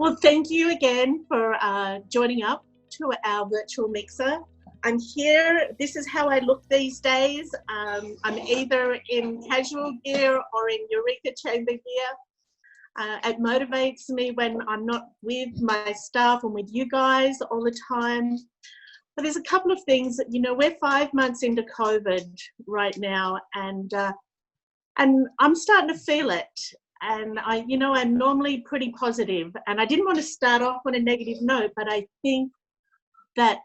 Well, thank you again for joining up to our virtual mixer. I'm here. This is how I look these days. I'm either in casual gear or in Eureka chamber gear. It motivates me when I'm not with my staff and with you guys all the time. But there's a couple of things that, we're 5 months into COVID right now, and I'm starting to feel it. And I'm normally pretty positive, and I didn't want to start off on a negative note, but I think that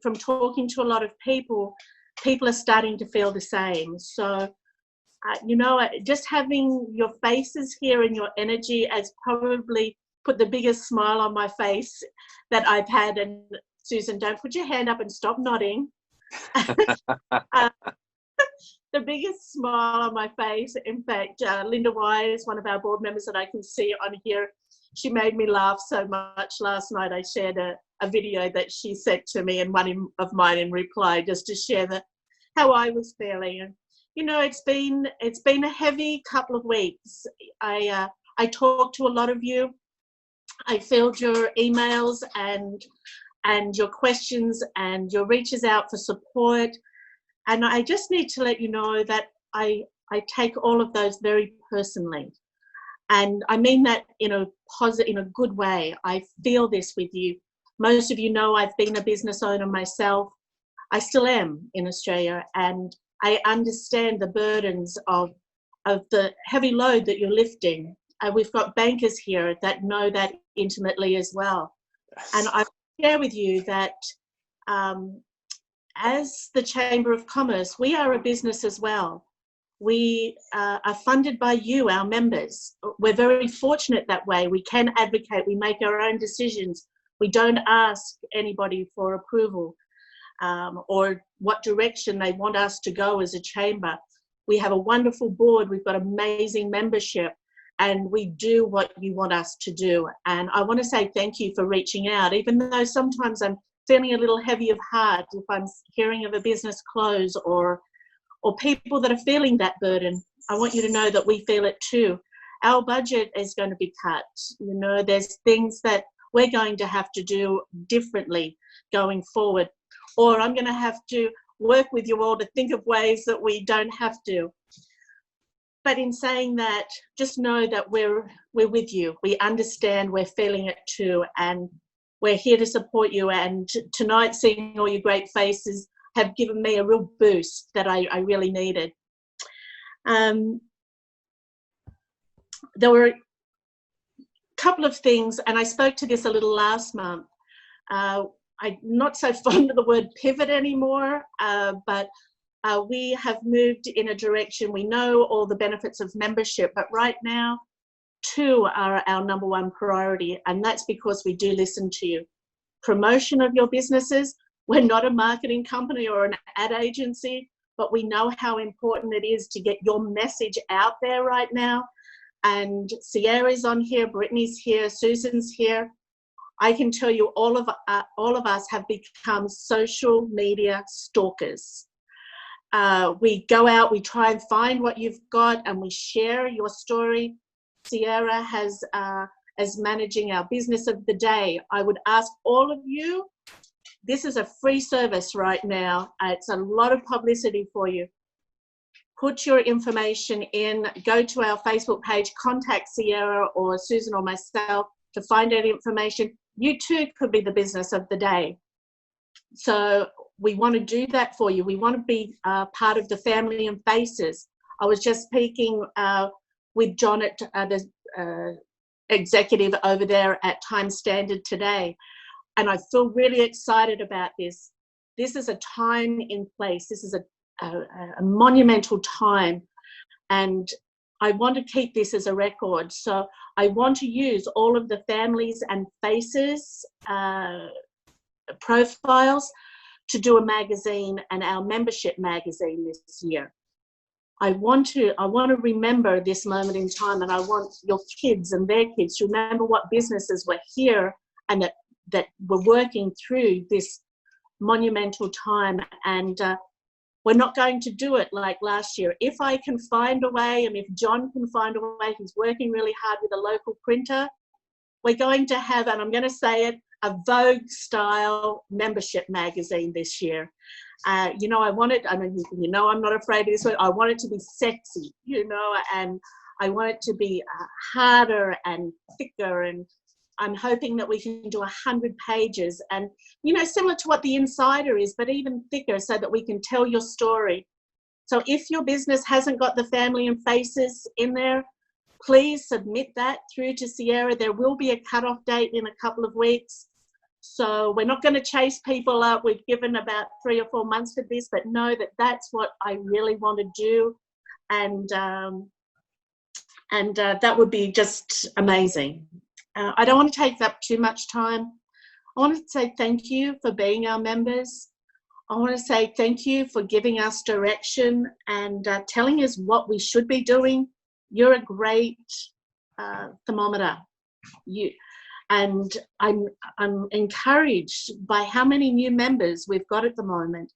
from talking to a lot of people are starting to feel the same. So, just having your faces here and your energy has probably put the biggest smile on my face that I've had. And Susan, don't put your hand up and stop nodding. The biggest smile on my face. In fact, Linda Wise, one of our board members that I can see on here, she made me laugh so much last night. I shared a video that she sent to me and one of mine in reply, just to share how I was feeling. And it's been a heavy couple of weeks. I talked to a lot of you. I filled your emails and your questions and your reaches out for support. And I just need to let you know that I take all of those very personally. And I mean that in a good way. I feel this with you. Most of you know I've been a business owner myself. I still am in Australia, and I understand the burdens of the heavy load that you're lifting. We've got bankers here that know that intimately as well. And I share with you that as the Chamber of Commerce, we are a business as well. We are funded by you, our members. We're very fortunate that way. We can advocate, we make our own decisions. We don't ask anybody for approval or what direction they want us to go as a chamber. We have a wonderful board, we've got amazing membership, and we do what you want us to do. And I want to say thank you for reaching out, even though sometimes I'm feeling a little heavy of heart if I'm hearing of a business close or people that are feeling that burden. I want you to know that we feel it too. Our budget is going to be cut. There's things that we're going to have to do differently going forward, or I'm going to have to work with you all to think of ways that we don't have to. But in saying that, just know that we're with you. We understand, we're feeling it too, and we're here to support you. And tonight, seeing all your great faces have given me a real boost that I really needed. There were a couple of things, and I spoke to this a little last month. I'm not so fond of the word pivot anymore, but we have moved in a direction. We know all the benefits of membership, but right now, two are our number one priority, and that's because we do listen to you. Promotion of your businesses. We're not a marketing company or an ad agency, but we know how important it is to get your message out there right now. And Sierra's on here, Brittany's here, Susan's here. I can tell you all of us have become social media stalkers. We go out, we try and find what you've got, and we share your story. Sierra has, as managing our business of the day, I would ask all of you, this is a free service right now. It's a lot of publicity for you. Put your information in, go to our Facebook page, contact Sierra or Susan or myself to find out information. You too could be the business of the day. So we want to do that for you. We want to be part of the family and faces. I was just speaking with John at the executive over there at Time Standard today, and I feel really excited about this. This is a time in place. This is a monumental time, and I want to keep this as a record. So I want to use all of the families and faces profiles to do a magazine, and our membership magazine this year. I want to remember this moment in time, and I want your kids and their kids to remember what businesses were here and that were working through this monumental time. And we're not going to do it like last year. If I can find a way, and if John can find a way, he's working really hard with a local printer, we're going to have, and I'm going to say it, a Vogue-style membership magazine this year. You know, I want it, I mean, you know, I'm not afraid of this word, I want it to be sexy, you know, and I want it to be harder and thicker, and I'm hoping that we can do 100 pages and, you know, similar to what the Insider is, but even thicker so that we can tell your story. So if your business hasn't got the family and faces in there, please submit that through to Sierra. There will be a cutoff date in a couple of weeks. So we're not going to chase people up. We've given about 3 or 4 months for this, but know that that's what I really want to do. And that would be just amazing. I don't want to take up too much time. I want to say thank you for being our members. I want to say thank you for giving us direction and telling us what we should be doing. You're a great thermometer. And I'm encouraged by how many new members we've got at the moment,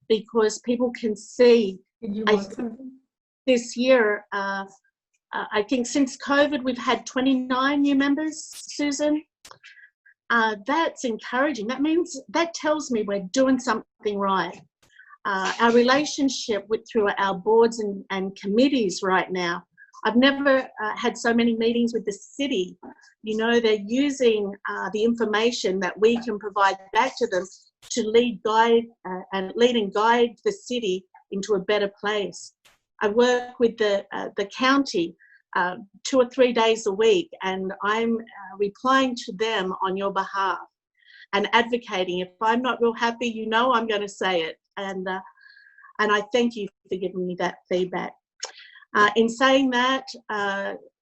because people can see. This year, I think since COVID, we've had 29 new members, Susan. That's encouraging. That tells me we're doing something right. Our relationship through our boards and committees right now, I've never had so many meetings with the city. You know, they're using the information that we can provide back to them to lead and guide the city into a better place. I work with the county 2 or 3 days a week, and I'm replying to them on your behalf and advocating. If I'm not real happy, you know I'm going to say it, and I thank you for giving me that feedback. In saying that,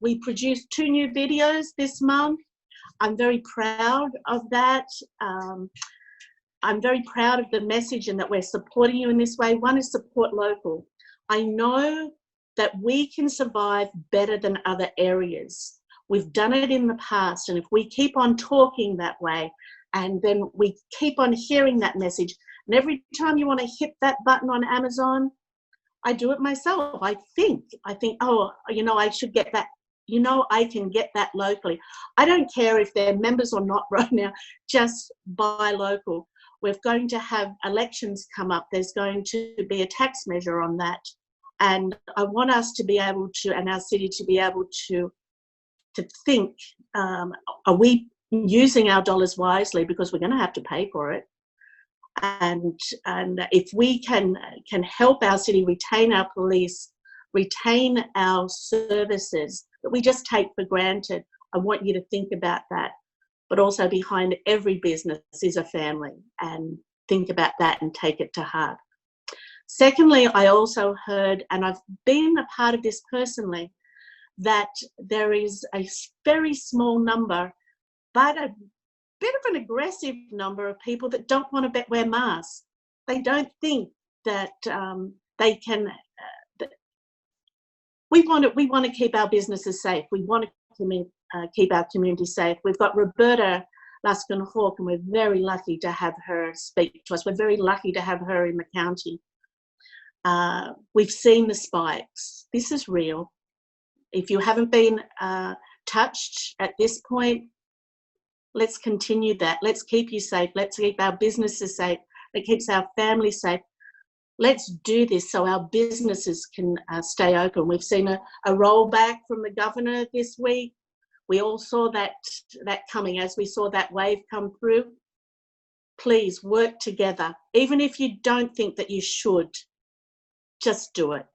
we produced 2 new videos this month. I'm very proud of that. I'm very proud of the message and that we're supporting you in this way. One is support local. I know that we can survive better than other areas. We've done it in the past, and if we keep on talking that way, and then we keep on hearing that message, and every time you want to hit that button on Amazon, I do it myself. I think, oh, you know, I should get that. You know, I can get that locally. I don't care if they're members or not right now, just buy local. We're going to have elections come up. There's going to be a tax measure on that. And I want us to be able to, and our city to be able to think, are we using our dollars wisely, because we're going to have to pay for it. And if we can help our city retain our police, retain our services that we just take for granted, I want you to think about that. But also behind every business is a family, and think about that and take it to heart. Secondly, I also heard, and I've been a part of this personally, that there is a very small number, but a bit of an aggressive number of people that don't want to wear masks. They don't think that they can. We want to keep our businesses safe. We want to keep our community safe. We've got Roberta Luskin-Hawk, and we're very lucky to have her speak to us. We're very lucky to have her in the county. We've seen the spikes. This is real. If you haven't been touched at this point, let's continue that. Let's keep you safe. Let's keep our businesses safe. It keeps our families safe. Let's do this so our businesses can stay open. We've seen a rollback from the governor this week. We all saw that coming as we saw that wave come through. Please work together. Even if you don't think that you should, just do it.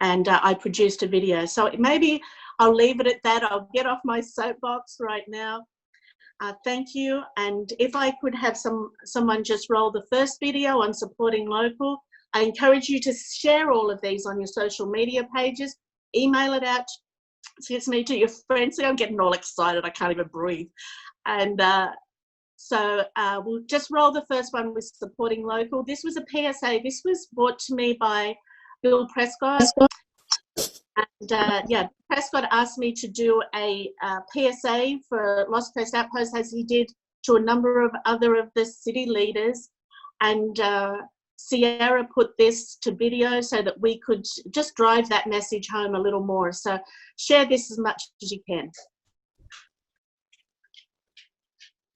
And I produced a video. So maybe I'll leave it at that. I'll get off my soapbox right now. Thank you. And if I could have someone just roll the first video on supporting local. I encourage you to share all of these on your social media pages. Email it out, excuse me, to your friends. I'm getting all excited. I can't even breathe. And so we'll just roll the first one with supporting local. This was a PSA. This was brought to me by Bill Prescott. And yeah, Prescott asked me to do a PSA for Lost Coast Outpost, as he did to a number of other of the city leaders. And Sierra put this to video so that we could just drive that message home a little more. So share this as much as you can.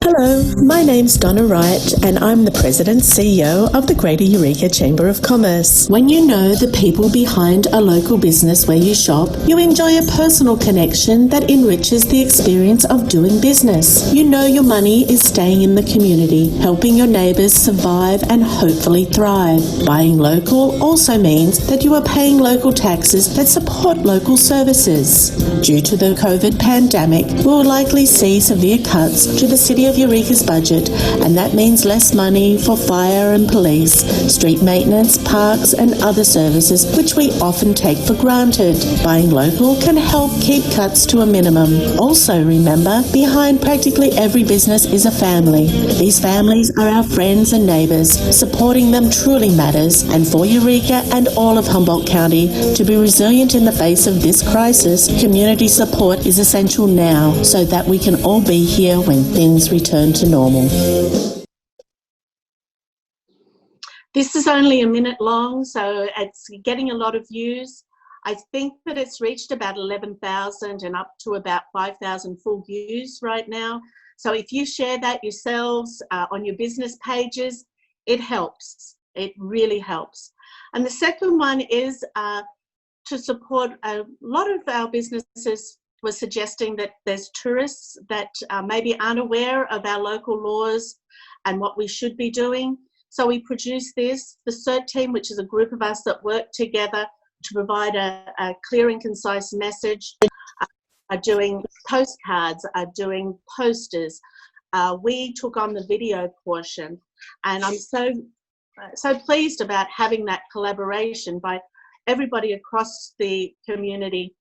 Hello, my name's Donna Wright and I'm the President CEO of the Greater Eureka Chamber of Commerce. When you know the people behind a local business where you shop, you enjoy a personal connection that enriches the experience of doing business. You know your money is staying in the community, helping your neighbours survive and hopefully thrive. Buying local also means that you are paying local taxes that support local services. Due to the COVID pandemic, we will likely see severe cuts to the City of Eureka's budget, and that means less money for fire and police, street maintenance, parks and other services which we often take for granted. Buying local can help keep cuts to a minimum. Also remember, behind practically every business is a family. These families are our friends and neighbours. Supporting them truly matters, and for Eureka and all of Humboldt County to be resilient in the face of this crisis, community support is essential now so that we can all be here when things return to normal. This is only a minute long, so it's getting a lot of views. I think that it's reached about 11,000 and up to about 5,000 full views right now. So if you share that yourselves on your business pages, it helps. It really helps. And the second one is to support a lot of our businesses. Was suggesting that there's tourists that maybe aren't aware of our local laws and what we should be doing. So we produce this. The CERT team, which is a group of us that work together to provide a clear and concise message, are doing postcards, are doing posters. We took on the video portion, and I'm so pleased about having that collaboration by everybody across the community.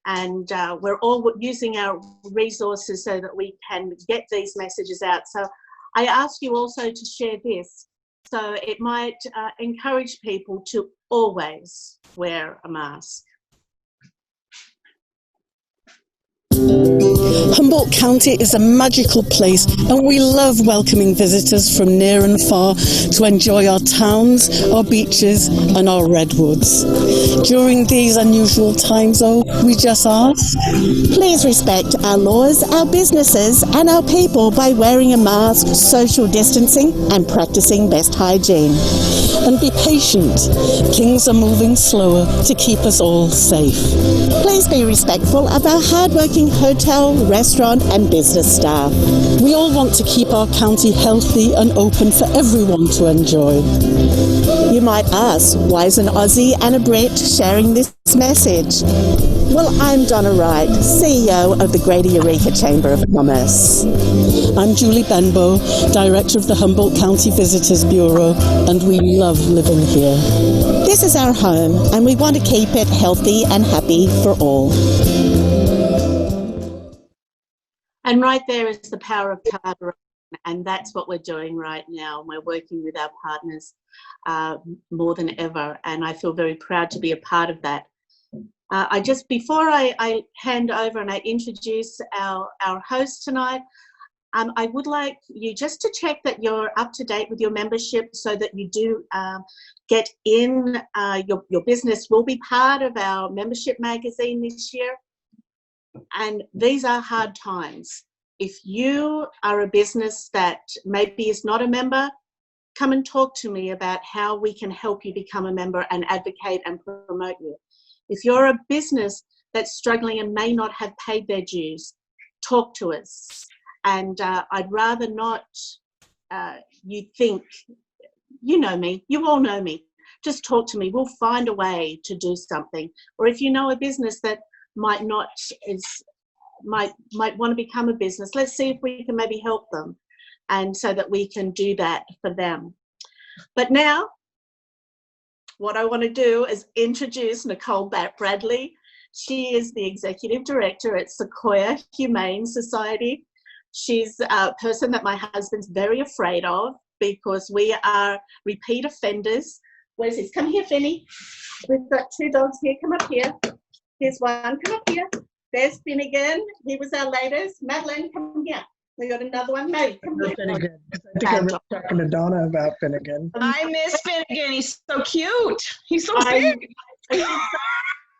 And we're all using our resources so that we can get these messages out. So I ask you also to share this. So it might encourage people to always wear a mask. Humboldt County is a magical place, and we love welcoming visitors from near and far to enjoy our towns, our beaches and our redwoods. During these unusual times, though, we just ask, please respect our laws, our businesses and our people by wearing a mask, social distancing and practicing best hygiene. And be patient. Things are moving slower to keep us all safe. Please be respectful of our hardworking hotel, restaurant and business staff. We all want to keep our county healthy and open for everyone to enjoy. You might ask, why is an Aussie and a Brit sharing this message? Well, I'm Donna Wright, CEO of the Greater Eureka Chamber of Commerce. I'm Julie Benbow, Director of the Humboldt County Visitors Bureau, and we love living here. This is our home, and we want to keep it healthy and happy for all. And right there is the power of collaboration, and that's what we're doing right now. We're working with our partners more than ever, and I feel very proud to be a part of that. Before I hand over and I introduce our host tonight, I would like you just to check that you're up to date with your membership so that you do get in. Your business will be part of our membership magazine this year. And these are hard times. If you are a business that maybe is not a member, come and talk to me about how we can help you become a member and advocate and promote you. If you're a business that's struggling and may not have paid their dues, talk to us. And I'd rather not you think, you know me, you all know me, just talk to me. We'll find a way to do something. Or if you know a business that might want to become a business, let's see if we can maybe help them, and so that we can do that for them. But now, what I want to do is introduce Nicole Bradley. She is the Executive Director at Sequoia Humane Society. She's a person that my husband's very afraid of because we are repeat offenders. Where's this? Come here, Finny. We've got two dogs here. Come up here. Here's one. Come up here. There's Finnegan. He was our latest. Madeline, come here. We got another one. Maddie, come here. Finnegan. I think I was talking to Donna about Finnegan. I miss Finnegan. He's so cute. He's so big.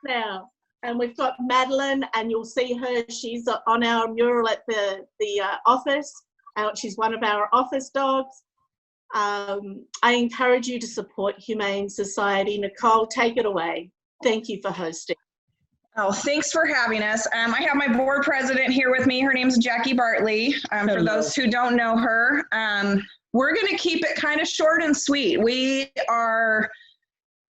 Now, and we've got Madeline, and you'll see her. She's on our mural at the office. She's one of our office dogs. I encourage you to support Humane Society. Nicole, take it away. Thank you for hosting. Oh, thanks for having us. I have my board president here with me. Her name's Jackie Bartley. For those who don't know her, we're going to keep it kind of short and sweet. We are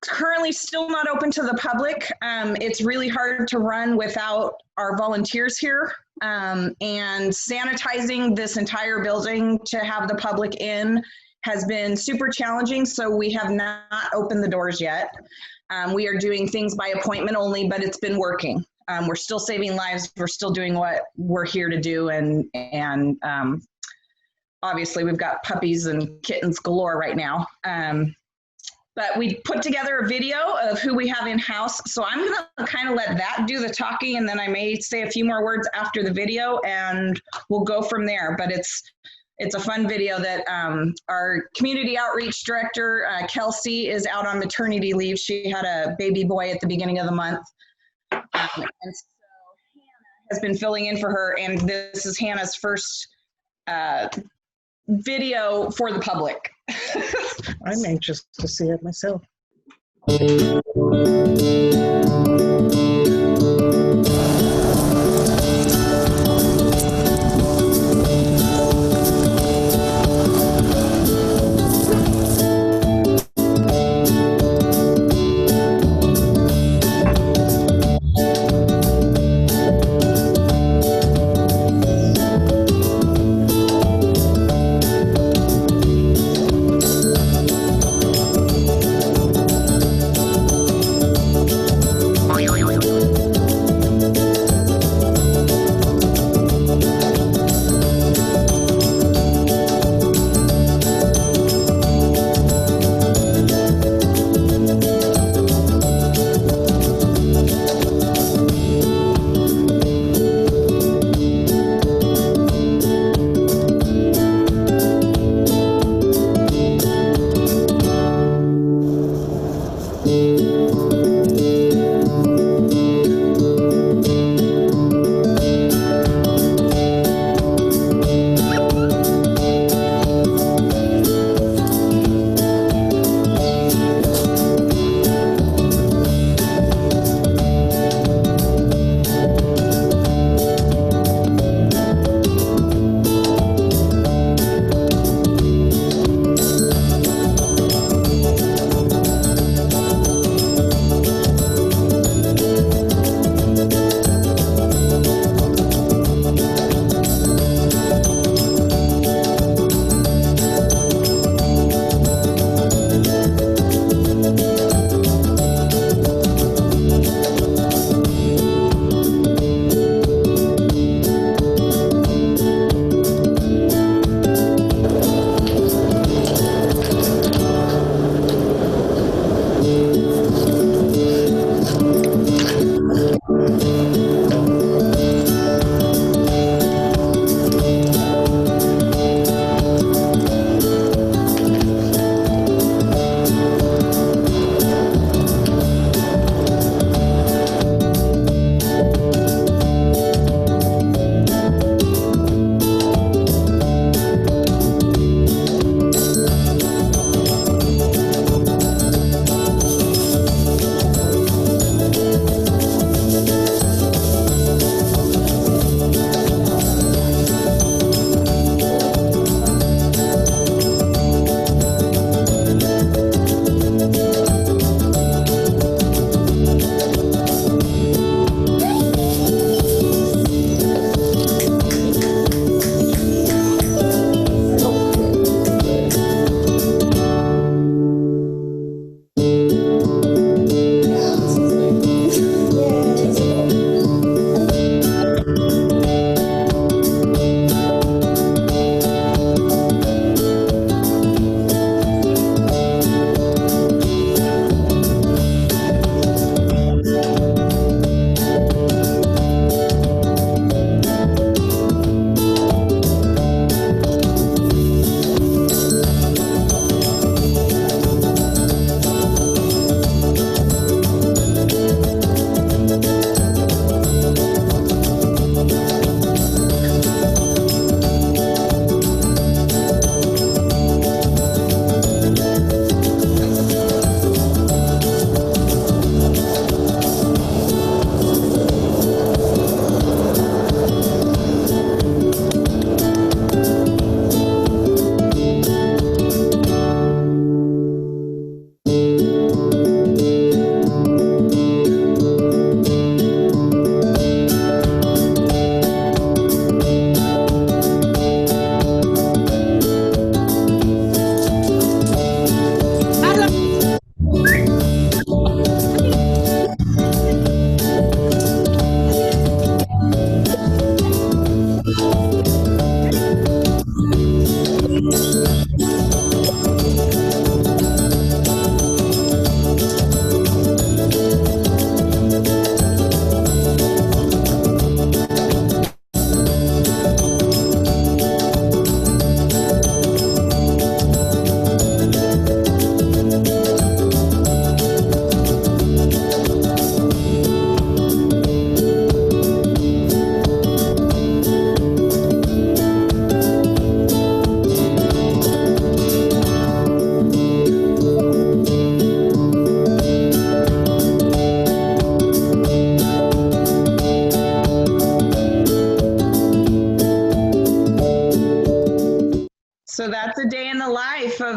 currently still not open to the public. It's really hard to run without our volunteers here, and sanitizing this entire building to have the public in has been super challenging, so we have not opened the doors yet. We are doing things by appointment only, but it's been working. We're still saving lives. We're still doing what we're here to do, and obviously we've got puppies and kittens galore right now. But we put together a video of who we have in-house. So I'm gonna kind of let that do the talking, and then I may say a few more words after the video, and we'll go from there. But it's a fun video that our community outreach director, Kelsey, is out on maternity leave. She had a baby boy at the beginning of the month. And so Hannah has been filling in for her, and this is Hannah's first video for the public. I'm anxious to see it myself.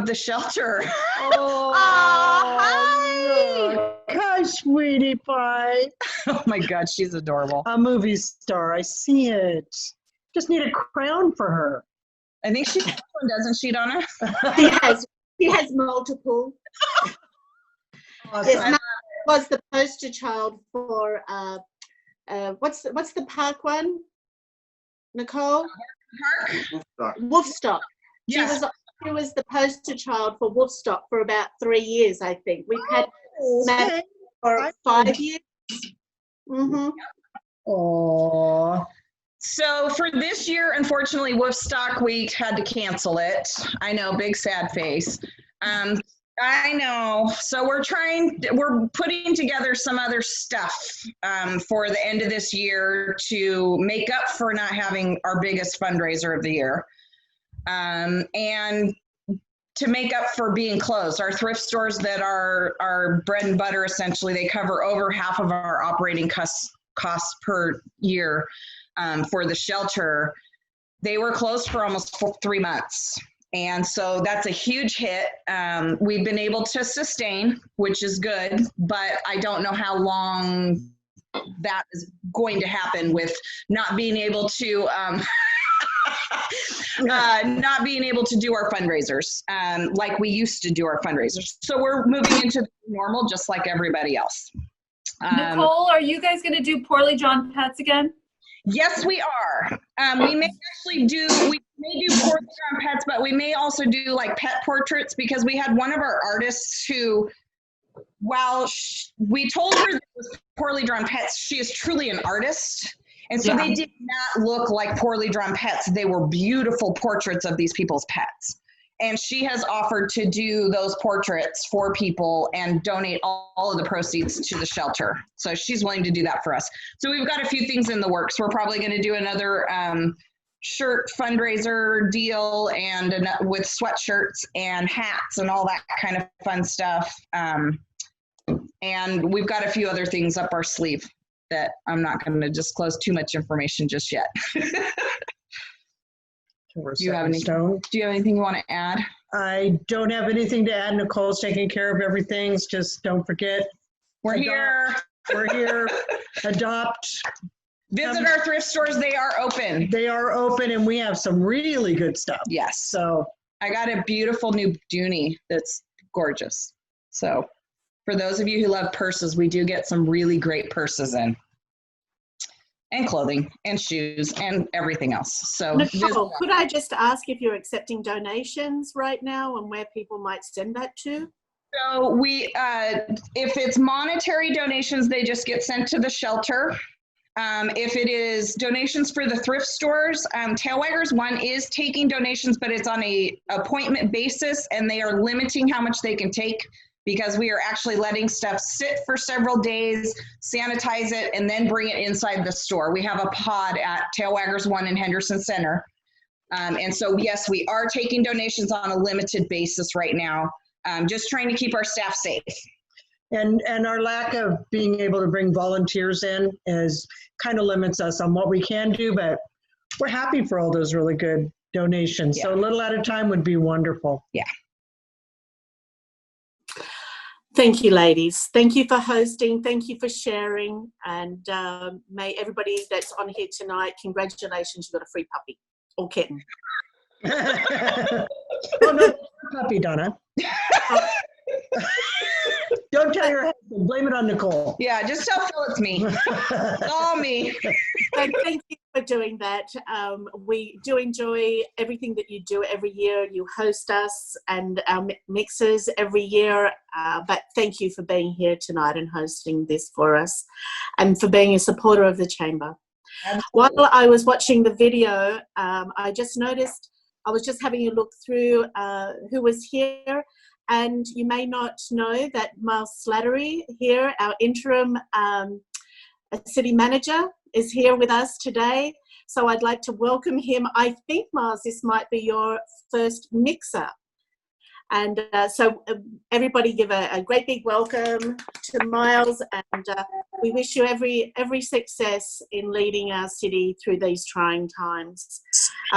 the shelter. Oh, hi. Hi, sweetie pie. Oh my God, she's adorable. A movie star. I see it. Just need a crown for her. I think she has one, doesn't she, Donna? She has multiple. Awesome. Yes, Mum was the poster child for what's the park one? Nicole? Park? Wolfstock. Yes. She was the poster child for Wolfstock for about 3 years, I think. We've had Matt for 5 years. Mm-hmm. Aww. So for this year, unfortunately, Wolfstock, we had to cancel it. I know, big sad face. I know. So we're putting together some other stuff for the end of this year to make up for not having our biggest fundraiser of the year. And to make up for being closed. Our thrift stores that are our bread and butter, essentially, they cover over half of our operating costs per year for the shelter. They were closed for almost 3 months. And so that's a huge hit. We've been able to sustain, which is good, but I don't know how long that is going to happen with not being able to not being able to do our fundraisers like we used to do our fundraisers. So we're moving into normal, just like everybody else. Nicole, are you guys going to do poorly drawn pets again? Yes, we are. We may do poorly drawn pets, but we may also do like pet portraits, because we had one of our artists who, while we told her that it was poorly drawn pets, she is truly an artist. And so they did not look like poorly drawn pets. They were beautiful portraits of these people's pets. And she has offered to do those portraits for people and donate all of the proceeds to the shelter. So she's willing to do that for us. So we've got a few things in the works. We're probably going to do another shirt fundraiser deal and with sweatshirts and hats and all that kind of fun stuff. And we've got a few other things up our sleeve that I'm not going to disclose too much information just yet. Do you have anything you want to add? I don't have anything to add. Nicole's taking care of everything. Just don't forget. We're here. We're here. Adopt. Visit our thrift stores. They are open. They are open, and we have some really good stuff. Yes. So I got a beautiful new Dooney that's gorgeous. So for those of you who love purses, we do get some really great purses in. And clothing and shoes and everything else. So Nicole, could I just ask if you're accepting donations right now and where people might send that to? So we, if it's monetary donations, they just get sent to the shelter. If it is donations for the thrift stores, Tailwaggers One is taking donations, but it's on a appointment basis, and they are limiting how much they can take, because we are actually letting stuff sit for several days, sanitize it, and then bring it inside the store. We have a pod at Tailwaggers One in Henderson Center. And so, yes, we are taking donations on a limited basis right now, just trying to keep our staff safe. And our lack of being able to bring volunteers in kind of limits us on what we can do, but we're happy for all those really good donations. Yeah. So a little at a time would be wonderful. Yeah. Thank you, ladies. Thank you for hosting. Thank you for sharing. And may everybody that's on here tonight, congratulations, you've got a free puppy or kitten. Oh, no, puppy, Donna. Don't tell your husband. Blame it on Nicole. Yeah, just tell Phil it's me. It's all me. So thank you for doing that. We do enjoy everything that you do every year. You host us and our mixers every year. But thank you for being here tonight and hosting this for us, and for being a supporter of the Chamber. Absolutely. While I was watching the video, I just noticed, I was just having a look through who was here. And you may not know that Miles Slattery here, our interim city manager, is here with us today. So I'd like to welcome him. I think, Miles, this might be your first mixer. And so everybody give a great big welcome to Miles, and we wish you every success in leading our city through these trying times.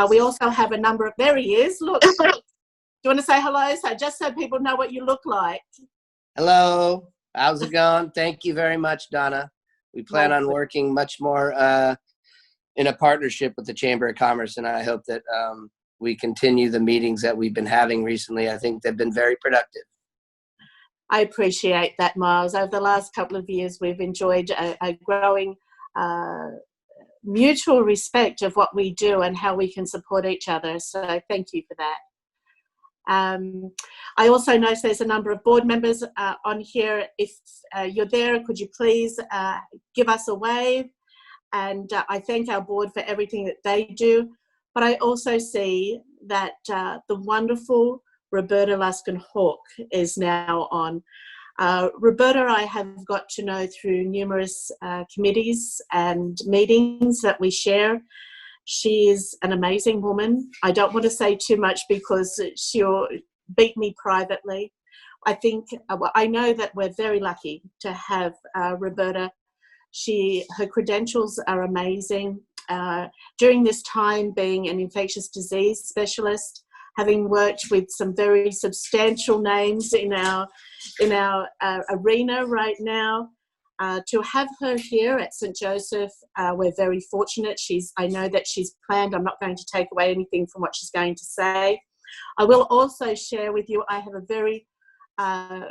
We also have a number of, there he is, look. you want to say hello? So just so people know what you look like. Hello, how's it going? Thank you very much, Donna. We plan on working much more in a partnership with the Chamber of Commerce, and I hope that we continue the meetings that we've been having recently. I think they've been very productive. I appreciate that, Miles. Over the last couple of years, we've enjoyed a growing mutual respect of what we do and how we can support each other. So thank you for that. I also notice there's a number of board members on here. If you're there, could you please give us a wave? And I thank our board for everything that they do. But I also see that the wonderful Roberta Luskin-Hawk is now on. Roberta, I have got to know through numerous committees and meetings that we share. She is an amazing woman. I don't want to say too much because she'll beat me privately. I know that we're very lucky to have Roberta. Her credentials are amazing. During this time, being an infectious disease specialist, having worked with some very substantial names in our arena right now, to have her here at St. Joseph, we're very fortunate. I know that she's planned. I'm not going to take away anything from what she's going to say. I will also share with you, I have a very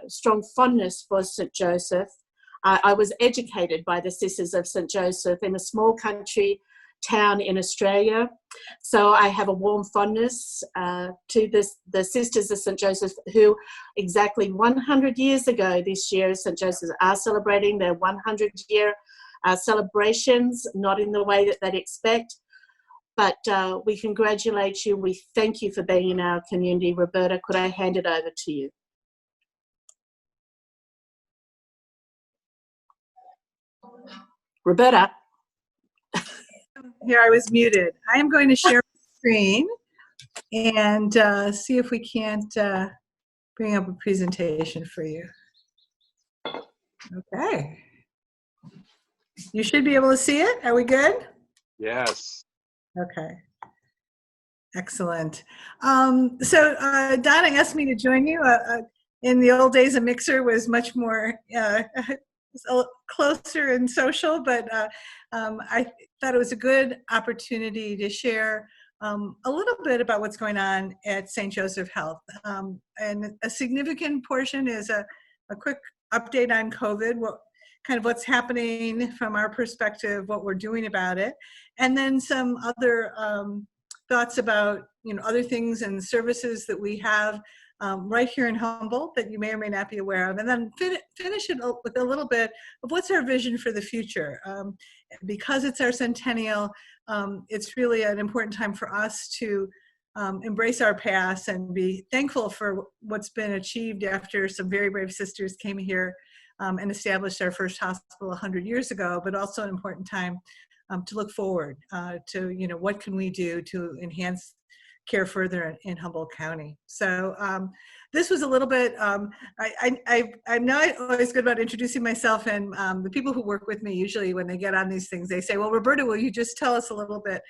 strong fondness for St. Joseph. I was educated by the Sisters of St. Joseph in a small country town in Australia. So I have a warm fondness to the Sisters of St. Joseph, who exactly 100 years ago this year, St. Joseph's are celebrating their 100-year celebrations, not in the way that they'd expect. But we congratulate you. We thank you for being in our community. Roberta, could I hand it over to you? Roberta. Here, I was muted. I am going to share my screen and see if we can't bring up a presentation for you. Okay. You should be able to see it. Are we good? Yes. Okay. Excellent. So Donna asked me to join you. In the old days, a mixer was much more closer and social, but I thought it was a good opportunity to share a little bit about what's going on at St. Joseph Health. And a significant portion is a quick update on COVID, what's happening from our perspective, what we're doing about it, and then some other thoughts about other things and services that we have right here in Humboldt that you may or may not be aware of, and then finish it with a little bit of what's our vision for the future. Because it's our centennial, it's really an important time for us to embrace our past and be thankful for what's been achieved after some very brave sisters came here and established our first hospital 100 years ago, but also an important time to look forward to, what can we do to enhance care further in Humboldt County. So this was a little bit, I'm not always good about introducing myself, and the people who work with me, usually when they get on these things, they say, well, Roberta, will you just tell us a little bit?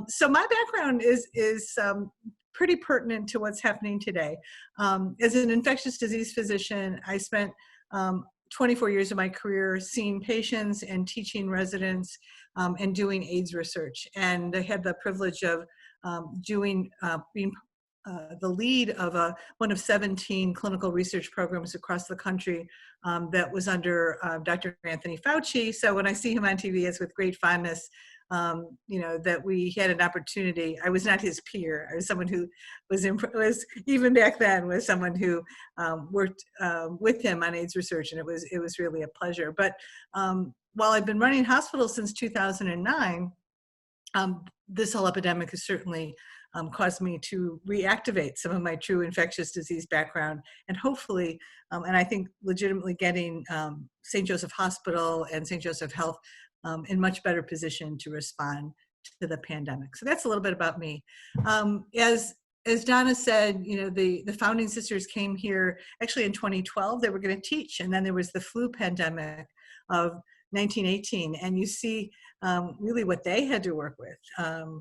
So my background is pretty pertinent to what's happening today. As an infectious disease physician, I spent 24 years of my career seeing patients and teaching residents and doing AIDS research. And I had the privilege of being the lead of one of 17 clinical research programs across the country that was under Dr. Anthony Fauci. So when I see him on TV, it's with great fondness, that we had an opportunity. I was not his peer. I was someone who was even back then, was someone who worked with him on AIDS research, and it was really a pleasure. But while I've been running hospitals since 2009, this whole epidemic has certainly caused me to reactivate some of my true infectious disease background, and hopefully, and I think legitimately getting St. Joseph Hospital and St. Joseph Health in much better position to respond to the pandemic. So that's a little bit about me. As Donna said, the founding sisters came here actually in 2012. They were going to teach, and then there was the flu pandemic of 1918, and you see really what they had to work with,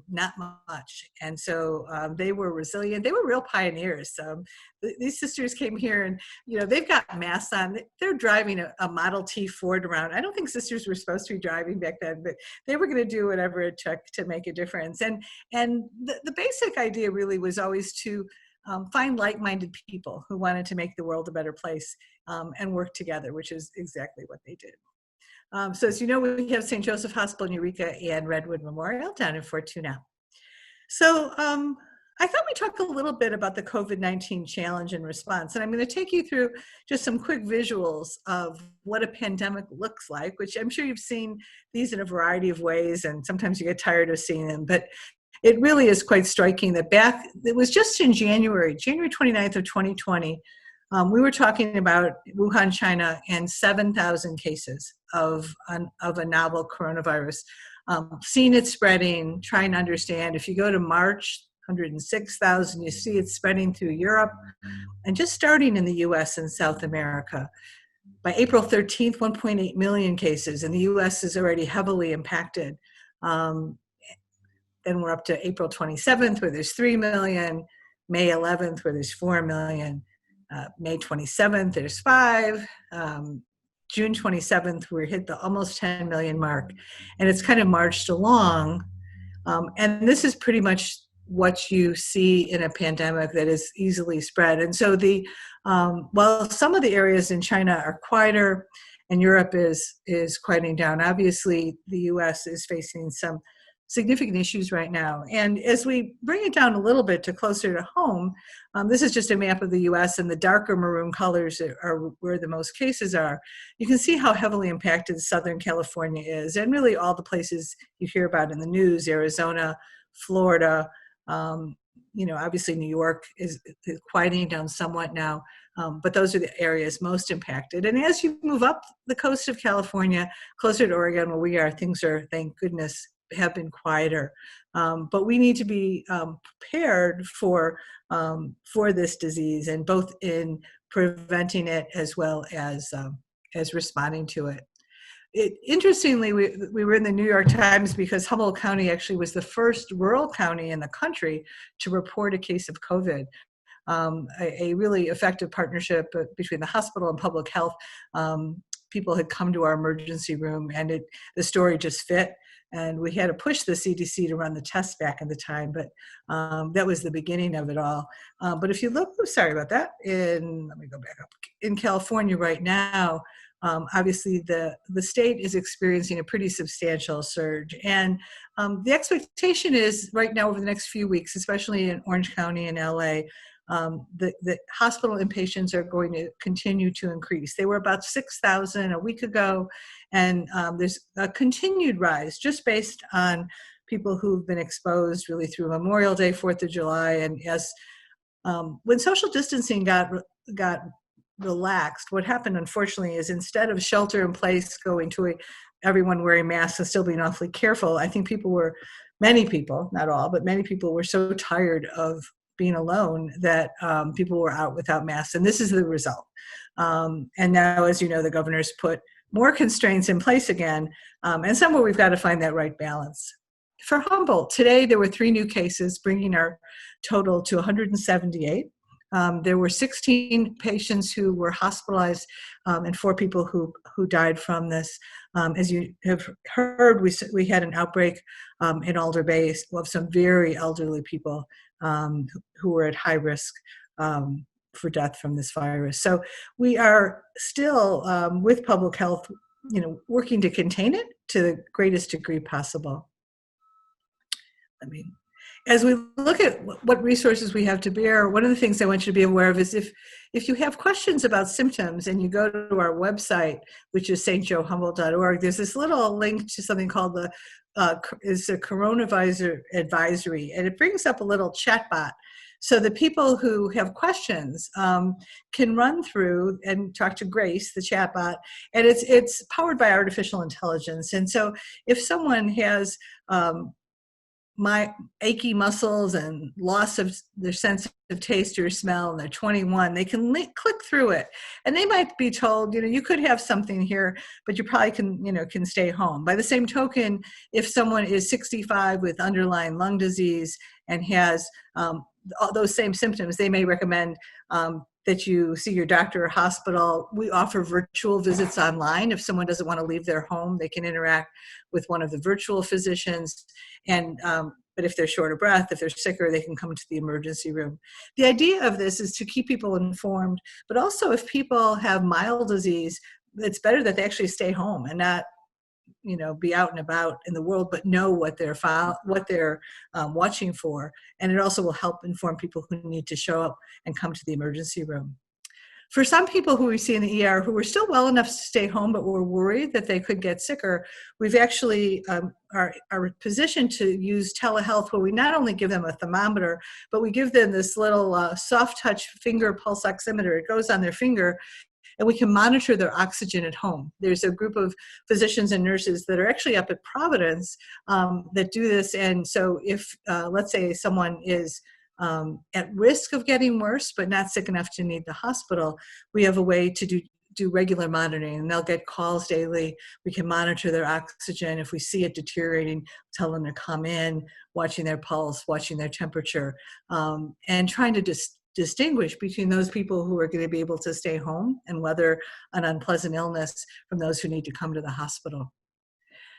not much. And so they were resilient. They were real pioneers. These sisters came here and, they've got masks on. They're driving a Model T Ford around. I don't think sisters were supposed to be driving back then, but they were going to do whatever it took to make a difference. And the basic idea really was always to find like-minded people who wanted to make the world a better place and work together, which is exactly what they did. So as you know, we have St. Joseph Hospital in Eureka and Redwood Memorial down in Fortuna. So I thought we'd talk a little bit about the COVID-19 challenge and response. And I'm going to take you through just some quick visuals of what a pandemic looks like, which I'm sure you've seen these in a variety of ways, and sometimes you get tired of seeing them. But it really is quite striking that it was just in January 29th of 2020, we were talking about Wuhan, China, and 7,000 cases of a novel coronavirus. Seeing it spreading, trying to understand. If you go to March, 106,000, you see it spreading through Europe, and just starting in the US and South America. By April 13th, 1.8 million cases, and the US is already heavily impacted. Then we're up to April 27th, where there's 3 million, May 11th, where there's 4 million, May 27th, there's 5, June 27th, we hit the almost 10 million mark, and it's kind of marched along. And this is pretty much what you see in a pandemic that is easily spread. And so while some of the areas in China are quieter and Europe is quieting down, obviously the US is facing some significant issues right now. And as we bring it down a little bit to closer to home, this is just a map of the US, and the darker maroon colors are where the most cases are. You can see how heavily impacted Southern California is, and really all the places you hear about in the news: Arizona, Florida, obviously New York is quieting down somewhat now, but those are the areas most impacted. And as you move up the coast of California, closer to Oregon where we are, things are, thank goodness, have been quieter. But we need to be prepared for this disease, and both in preventing it as well as responding to it. Interestingly, we were in the New York Times because Humboldt County actually was the first rural county in the country to report a case of COVID. A really effective partnership between the hospital and public health. People had come to our emergency room, and the story just fit. And we had to push the CDC to run the test back at the time, but that was the beginning of it all. But if you look, sorry about that, let me go back up. In California right now, obviously the state is experiencing a pretty substantial surge. And the expectation is right now over the next few weeks, especially in Orange County and LA, the hospital inpatients are going to continue to increase. They were about 6,000 a week ago, and there's a continued rise just based on people who've been exposed really through Memorial Day, 4th of July, and as when social distancing got relaxed, what happened unfortunately is instead of shelter in place, going to everyone wearing masks and still being awfully careful, I think many people, not all, but many people were so tired of being alone that people were out without masks, and this is the result. And now, as you know, the governor's put more constraints in place again, and somewhere we've got to find that right balance. For Humboldt, today there were 3 new cases, bringing our total to 178. There were 16 patients who were hospitalized and 4 people who died from this. As you have heard, we had an outbreak in Alder Bay of some very elderly people who were at high risk for death from this virus. So we are still, with public health, working to contain it to the greatest degree possible. As we look at what resources we have to bear, one of the things I want you to be aware of is if you have questions about symptoms and you go to our website, which is stjohumboldt.org, there's this little link to something called the coronavirus advisory, and it brings up a little chat bot. So the people who have questions can run through and talk to Grace, the chatbot, and it's powered by artificial intelligence. And so if someone has my achy muscles and loss of their sense of taste or smell, and they're 21, they can click through it. And they might be told, you could have something here, but you probably can stay home. By the same token, if someone is 65 with underlying lung disease and has all those same symptoms, they may recommend that you see your doctor or hospital. We offer virtual visits online. If someone doesn't want to leave their home, they can interact with one of the virtual physicians. And but if they're short of breath, if they're sicker, they can come to the emergency room. The idea of this is to keep people informed, but also if people have mild disease, it's better that they actually stay home and not be out and about in the world, but know what they're watching for. And it also will help inform people who need to show up and come to the emergency room. For some people who we see in the ER who were still well enough to stay home, but were worried that they could get sicker, we've actually are positioned to use telehealth, where we not only give them a thermometer, but we give them this little soft touch finger pulse oximeter. It goes on their finger, and we can monitor their oxygen at home. There's a group of physicians and nurses that are actually up at Providence that do this. And so if, let's say someone is at risk of getting worse, but not sick enough to need the hospital, we have a way to do regular monitoring, and they'll get calls daily. We can monitor their oxygen. If we see it deteriorating, tell them to come in, watching their pulse, watching their temperature, and trying to distinguish between those people who are going to be able to stay home and weather an unpleasant illness from those who need to come to the hospital.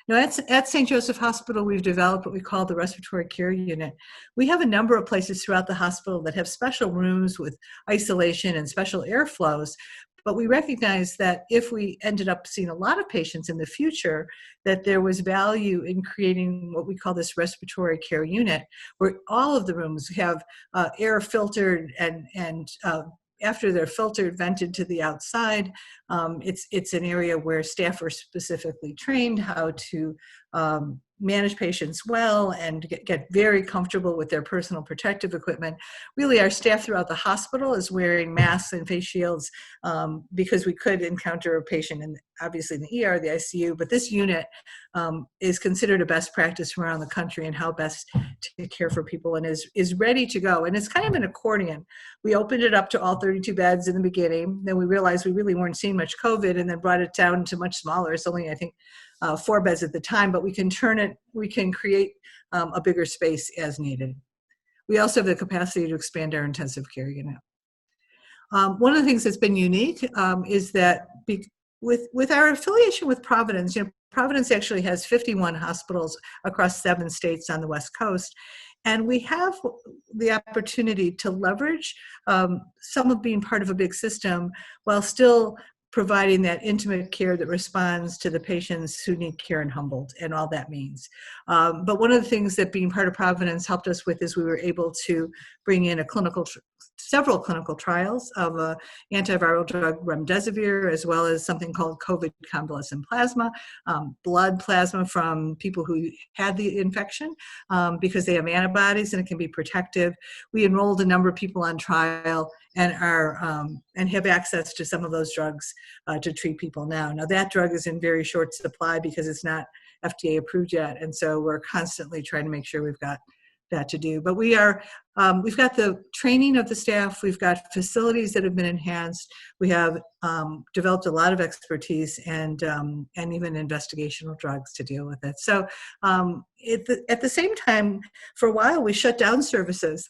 Now, at St. Joseph Hospital, we've developed what we call the Respiratory Care Unit. We have a number of places throughout the hospital that have special rooms with isolation and special airflows. But we recognize that if we ended up seeing a lot of patients in the future, that there was value in creating what we call this respiratory care unit, where all of the rooms have air filtered and after they're filtered, vented to the outside. It's an area where staff are specifically trained how to manage patients well and get very comfortable with their personal protective equipment. Really, our staff throughout the hospital is wearing masks and face shields because we could encounter a patient, obviously in the ER, the ICU, but this unit is considered a best practice around the country and how best to care for people, and is ready to go. And it's kind of an accordion. We opened it up to all 32 beds in the beginning. Then we realized we really weren't seeing much COVID, and then brought it down to much smaller. It's only, I think, 4 beds at the time, but we can create a bigger space as needed. We also have the capacity to expand our intensive care unit. One of the things that's been unique is that with our affiliation with Providence, Providence actually has 51 hospitals across 7 states on the West Coast. And we have the opportunity to leverage some of being part of a big system while still providing that intimate care that responds to the patients who need care in Humboldt and all that means. But one of the things that being part of Providence helped us with is we were able to bring in several clinical trials of antiviral drug remdesivir, as well as something called COVID convalescent plasma, blood plasma from people who had the infection because they have antibodies and it can be protective. We enrolled a number of people on trial and have access to some of those drugs to treat people now. Now that drug is in very short supply because it's not FDA approved yet, and so we're constantly trying to make sure we've got that to do. But we've got the training of the staff, we've got facilities that have been enhanced, we have developed a lot of expertise and even investigational drugs to deal with it. So at the same time, for a while we shut down services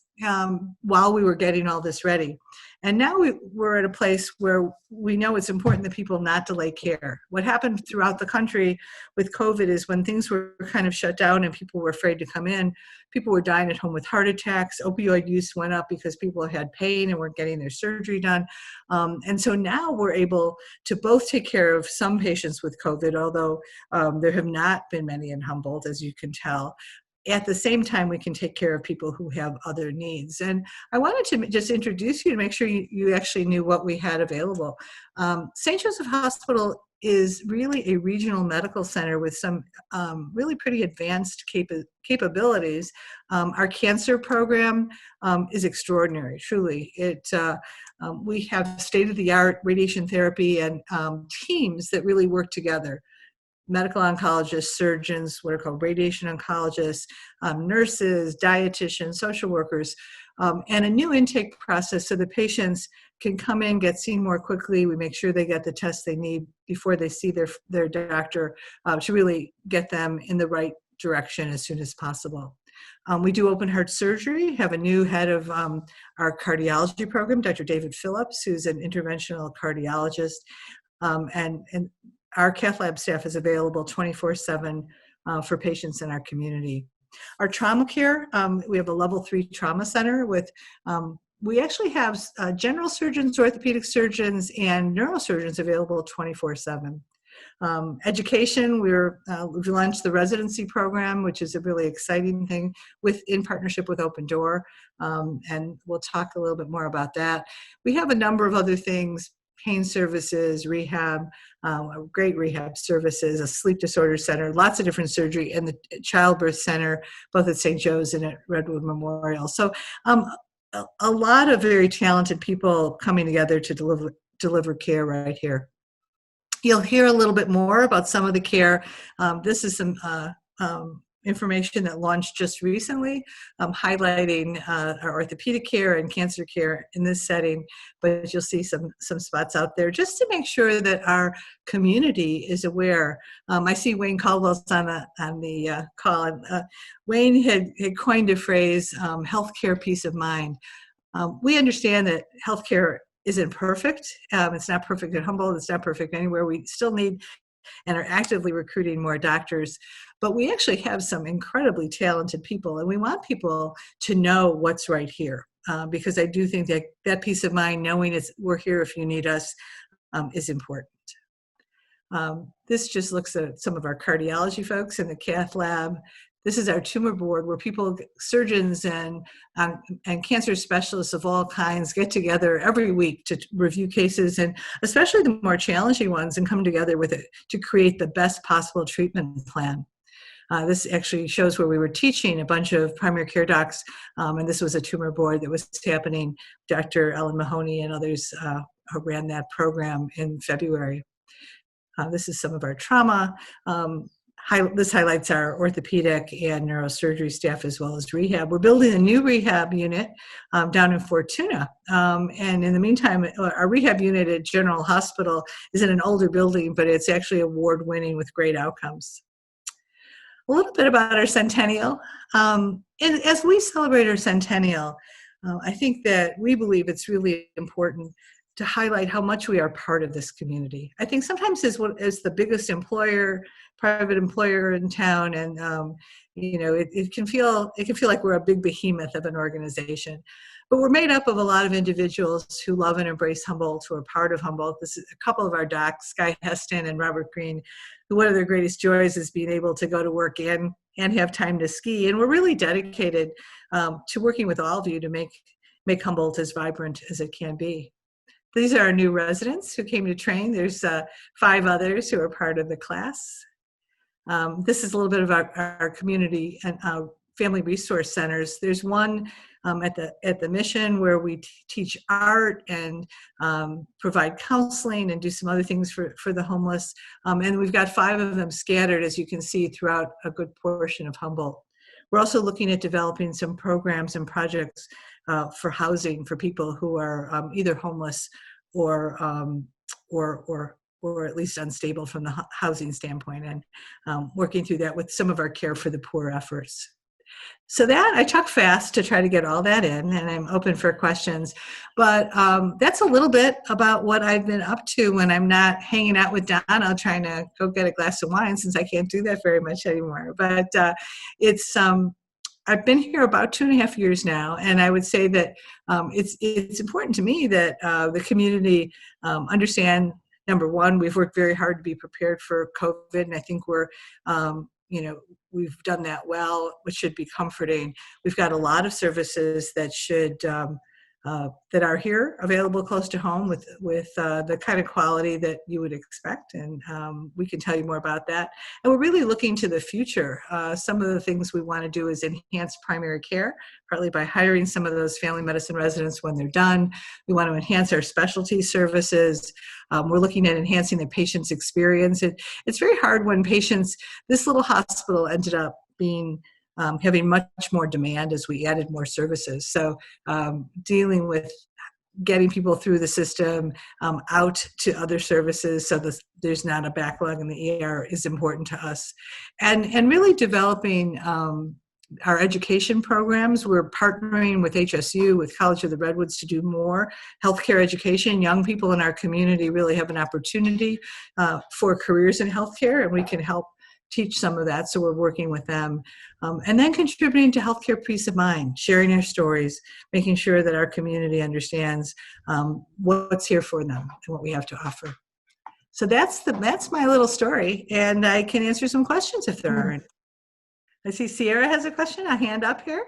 while we were getting all this ready. And now we're at a place where we know it's important that people not delay care. What happened throughout the country with COVID is when things were kind of shut down and people were afraid to come in, people were dying at home with heart attacks. Opioid use went up because people had pain and weren't getting their surgery done. And so now we're able to both take care of some patients with COVID, although there have not been many in Humboldt, as you can tell. At the same time, we can take care of people who have other needs. And I wanted to just introduce you to make sure you actually knew what we had available. St. Joseph Hospital is really a regional medical center with some really pretty advanced capabilities. Our cancer program is extraordinary, truly. We have state-of-the-art radiation therapy and teams that really work together. medical oncologists, surgeons, what are called radiation oncologists, nurses, dietitians, social workers, and a new intake process so the patients can come in, get seen more quickly. We make sure they get the tests they need before they see their doctor to really get them in the right direction as soon as possible. We do open heart surgery, have a new head of our cardiology program, Dr. David Phillips, who's an interventional cardiologist, and our cath lab staff is available 24/7 for patients in our community. Our trauma care, we have a level 3 trauma center with, we actually have general surgeons, orthopedic surgeons, and neurosurgeons available 24/7. Education, we've launched the residency program, which is a really exciting thing in partnership with Open Door, and we'll talk a little bit more about that. We have a number of other things, pain services, rehab, great rehab services, a sleep disorder center, lots of different surgery, and the childbirth center, both at St. Joe's and at Redwood Memorial. So a lot of very talented people coming together to deliver care right here. You'll hear a little bit more about some of the care. This is some information that launched just recently, highlighting our orthopedic care and cancer care in this setting, but you'll see some spots out there just to make sure that our community is aware. I see Wayne Caldwell's on the call. And, Wayne had coined a phrase, healthcare peace of mind. We understand that healthcare isn't perfect. It's not perfect at Humboldt. It's not perfect anywhere. We still need and are actively recruiting more doctors. But we actually have some incredibly talented people, and we want people to know what's right here, because I do think that peace of mind, knowing we're here if you need us, is important. This just looks at some of our cardiology folks in the cath lab. This is our tumor board where surgeons and cancer specialists of all kinds get together every week to review cases, and especially the more challenging ones, and come together with it to create the best possible treatment plan. This actually shows where we were teaching a bunch of primary care docs, and this was a tumor board that was happening. Dr. Ellen Mahoney and others who ran that program in February. This is some of our trauma. This highlights our orthopedic and neurosurgery staff as well as rehab. We're building a new rehab unit down in Fortuna. And in the meantime, our rehab unit at General Hospital is in an older building, but it's actually award-winning with great outcomes. A little bit about our centennial. And as we celebrate our centennial, I think that we believe it's really important to highlight how much we are part of this community. I think sometimes as the biggest private employer in town, and it can feel like we're a big behemoth of an organization. But we're made up of a lot of individuals who love and embrace Humboldt, who are part of Humboldt. This is a couple of our docs, Sky Heston and Robert Green, who one of their greatest joys is being able to go to work and have time to ski. And we're really dedicated to working with all of you to make Humboldt as vibrant as it can be. These are our new residents who came to train. There's 5 others who are part of the class. This is a little bit of our community and family resource centers. There's one at the Mission where we teach art and provide counseling and do some other things for the homeless. And we've got 5 of them scattered, as you can see, throughout a good portion of Humboldt. We're also looking at developing some programs and projects for housing for people who are either homeless or at least unstable from the housing standpoint, and working through that with some of our Care for the Poor efforts. So that, I talk fast to try to get all that in, and I'm open for questions. But that's a little bit about what I've been up to when I'm not hanging out with Donna trying to go get a glass of wine, since I can't do that very much anymore. But I've been here about 2.5 years now, and I would say that it's important to me that the community understand, number one, we've worked very hard to be prepared for COVID, and I think we've done that well, which should be comforting. We've got a lot of services that should that are here, available close to home with the kind of quality that you would expect. And we can tell you more about that. And we're really looking to the future. Some of the things we want to do is enhance primary care, partly by hiring some of those family medicine residents when they're done. We want to enhance our specialty services. We're looking at enhancing the patient's experience. It's very hard when patients, this little hospital ended up being having much more demand as we added more services. So dealing with getting people through the system out to other services so there's not a backlog in the ER is important to us. And really developing our education programs. We're partnering with HSU, with College of the Redwoods, to do more healthcare education. Young people in our community really have an opportunity for careers in healthcare, and we can help teach some of that, so we're working with them. And then contributing to healthcare peace of mind, sharing our stories, making sure that our community understands what's here for them and what we have to offer. So that's my little story, and I can answer some questions if there are any. I see Sierra has a question, a hand up here.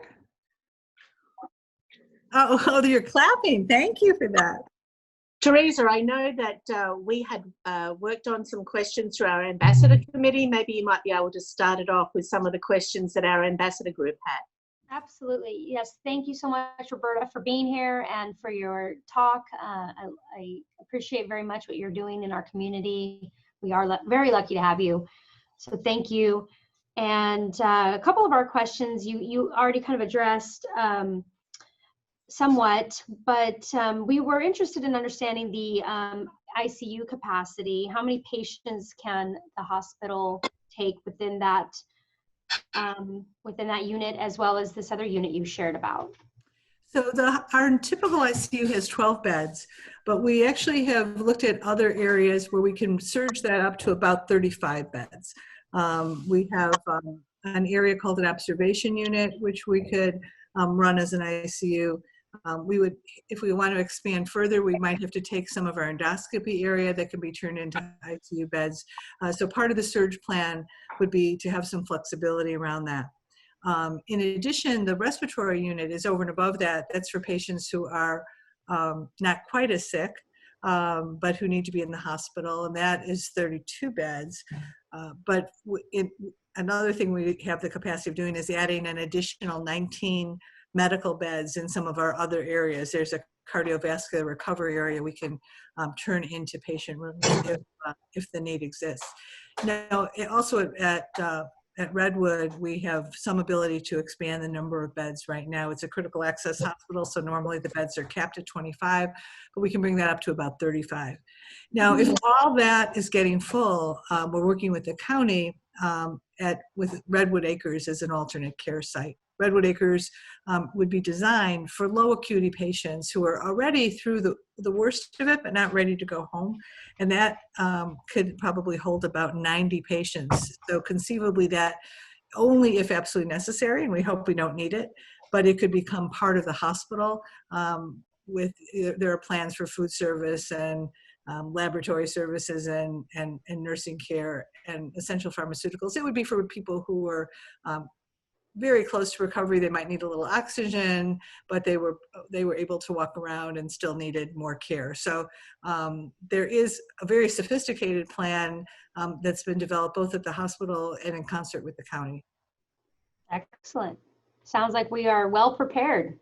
Oh, you're clapping. Thank you for that. Teresa, I know that we had worked on some questions through our ambassador committee. Maybe you might be able to start it off with some of the questions that our ambassador group had. Absolutely. Yes. Thank you so much, Roberta, for being here and for your talk. I appreciate very much what you're doing in our community. We are very lucky to have you. So thank you. And a couple of our questions you already kind of addressed somewhat, but we were interested in understanding the ICU capacity. How many patients can the hospital take within that unit, as well as this other unit you shared about? So our typical ICU has 12 beds, but we actually have looked at other areas where we can surge that up to about 35 beds. We have an area called an observation unit, which we could run as an ICU. We would, if we want to expand further, we might have to take some of our endoscopy area that can be turned into ICU beds. So part of the surge plan would be to have some flexibility around that. In addition, the respiratory unit is over and above that. That's for patients who are not quite as sick, but who need to be in the hospital, and that is 32 beds. But another thing we have the capacity of doing is adding an additional 19 medical beds in some of our other areas. There's a cardiovascular recovery area we can turn into patient rooms if the need exists. Now, also at Redwood, we have some ability to expand the number of beds right now. It's a critical access hospital, so normally the beds are capped at 25, but we can bring that up to about 35. Now, if all that is getting full, we're working with the county with Redwood Acres as an alternate care site. Redwood Acres would be designed for low acuity patients who are already through the worst of it, but not ready to go home. And that could probably hold about 90 patients. So conceivably that only if absolutely necessary, and we hope we don't need it, but it could become part of the hospital. There are plans for food service and laboratory services and nursing care and essential pharmaceuticals. It would be for people who were very close to recovery. They might need a little oxygen, but they were able to walk around and still needed more care. So there is a very sophisticated plan that's been developed both at the hospital and in concert with the county. Excellent. Sounds like we are well prepared.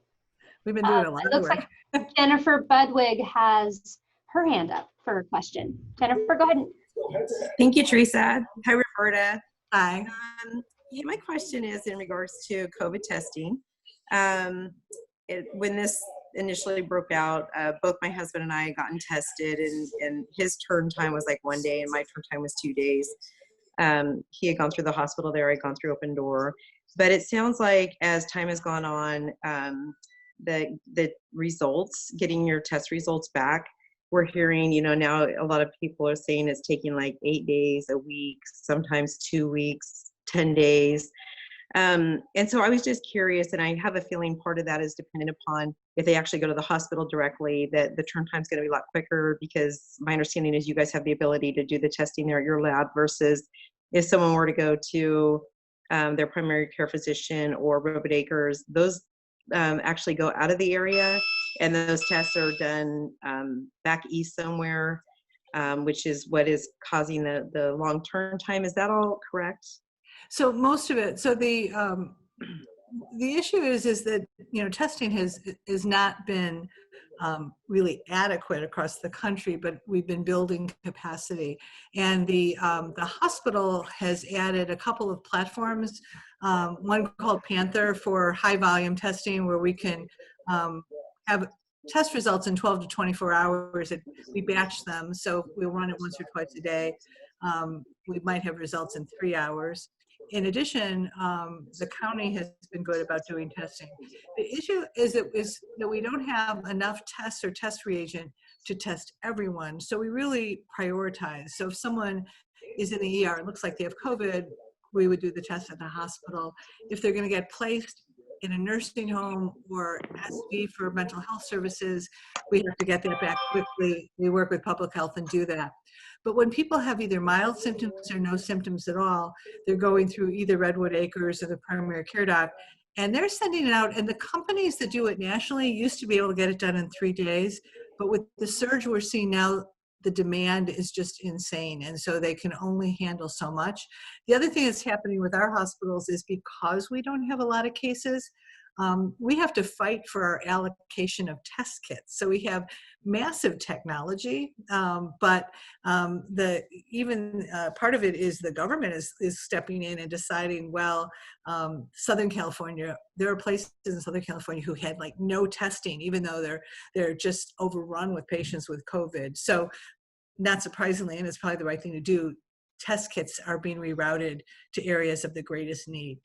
We've been doing a lot of work. Looks like Jennifer Budwig has her hand up for a question. Jennifer, go ahead. Thank you, Teresa. Hi, Roberta. Hi. Yeah, my question is in regards to COVID testing. When this initially broke out, both my husband and I had gotten tested, and his turn time was like 1 day and my turn time was 2 days. He had gone through the hospital there, I'd gone through Open Door. But it sounds like as time has gone on, the results, getting your test results back, we're hearing, now a lot of people are saying it's taking like 8 days, a week, sometimes 2 weeks, 10 days. And so I was just curious, and I have a feeling part of that is dependent upon if they actually go to the hospital directly, that the turn time is going to be a lot quicker, because my understanding is you guys have the ability to do the testing there at your lab, versus if someone were to go to their primary care physician or Redwood Acres, those actually go out of the area and those tests are done back east somewhere, which is what is causing the long-term time. Is that all correct? So most of it. So the issue is that, you know, testing has not been really adequate across the country, but we've been building capacity. And the hospital has added a couple of platforms, one called Panther for high volume testing, where we can have test results in 12 to 24 hours. We batch them, so we'll run it once or twice a day. We might have results in 3 hours. In addition, the county has been good about doing testing. The issue is that we don't have enough tests or test reagent to test everyone. So we really prioritize. So if someone is in the ER, it looks like they have COVID, we would do the test at the hospital. If they're going to get placed in a nursing home or SV for mental health services, we have to get that back quickly. We work with public health and do that. But when people have either mild symptoms or no symptoms at all, they're going through either Redwood Acres or the primary care doc, and they're sending it out. And the companies that do it nationally used to be able to get it done in 3 days, but with the surge we're seeing now, the demand is just insane, and so they can only handle so much. The other thing that's happening with our hospitals is because we don't have a lot of cases, we have to fight for our allocation of test kits. So we have massive technology, but part of it is the government is stepping in and deciding, well, Southern California, there are places in Southern California who had like no testing, even though they're just overrun with patients with COVID. So not surprisingly, and it's probably the right thing to do, test kits are being rerouted to areas of the greatest need.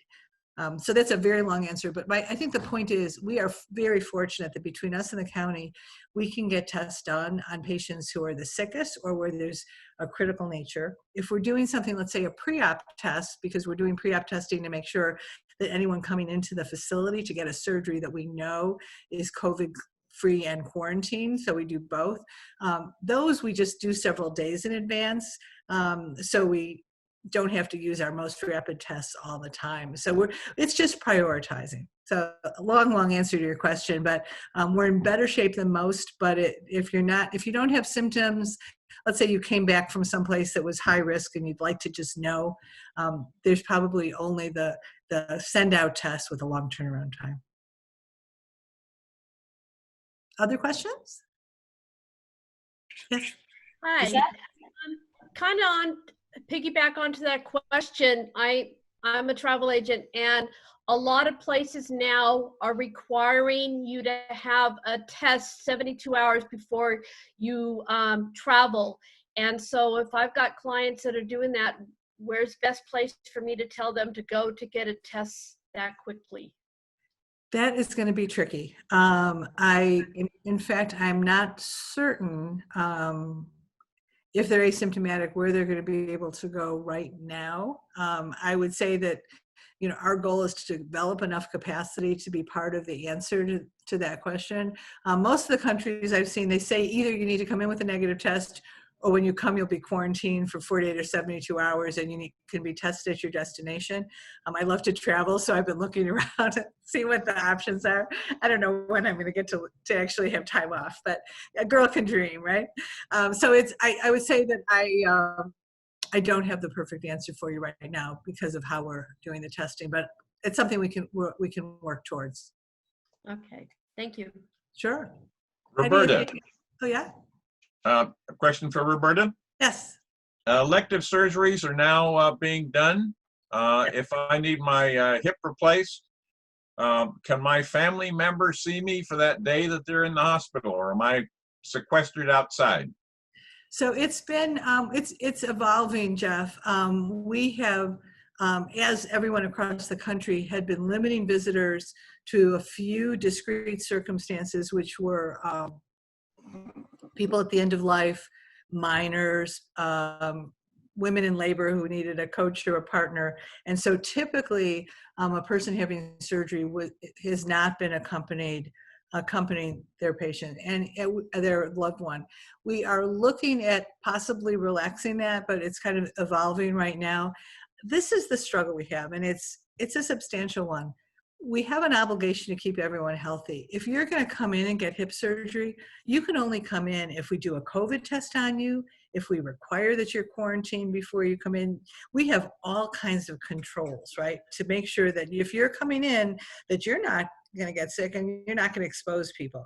So that's a very long answer, but I think the point is we are very fortunate that between us and the county, we can get tests done on patients who are the sickest or where there's a critical nature. If we're doing something, let's say a pre-op test, because we're doing pre-op testing to make sure that anyone coming into the facility to get a surgery that we know is COVID-free and quarantined, so we do both. Those we just do several days in advance, so we don't have to use our most rapid tests all the time. So it's just prioritizing. So a long answer to your question, but we're in better shape than most. But if you don't have symptoms, let's say you came back from someplace that was high risk and you'd like to just know, there's probably only the send out test with a long turnaround time. Other questions? Yes. Hi. Kind of on piggyback onto that question, I'm a travel agent, and a lot of places now are requiring you to have a test 72 hours before you travel. And so if I've got clients that are doing that, where's best place for me to tell them to go to get a test that quickly? That is going to be tricky. In fact, I'm not certain if they're asymptomatic, where they're going to be able to go right now. I would say that, you know, our goal is to develop enough capacity to be part of the answer to that question. Most of the countries I've seen, they say either you need to come in with a negative test, or when you come, you'll be quarantined for 48 or 72 hours and you can be tested at your destination. I love to travel, so I've been looking around to see what the options are. I don't know when I'm going to get to actually have time off, but a girl can dream, right? So I would say that I don't have the perfect answer for you right now because of how we're doing the testing, but it's something we can work towards. Okay, thank you. Sure. Roberta. Oh yeah. A question for Roberta. Yes. Elective surgeries are now being done. If I need my hip replaced, can my family members see me for that day that they're in the hospital, or am I sequestered outside? So it's been, it's evolving, Jeff. We have, as everyone across the country had been limiting visitors to a few discrete circumstances, which were people at the end of life, minors, women in labor who needed a coach or a partner. And so typically a person having surgery has not been accompanying their patient and their loved one. We are looking at possibly relaxing that, but it's kind of evolving right now. This is the struggle we have, and it's a substantial one. we have an obligation to keep everyone healthy. If you're going to come in and get hip surgery, you can only come in if we do a COVID test on you, if we require that you're quarantined before you come in. We have all kinds of controls, right, to make sure that if you're coming in, that you're not going to get sick and you're not going to expose people.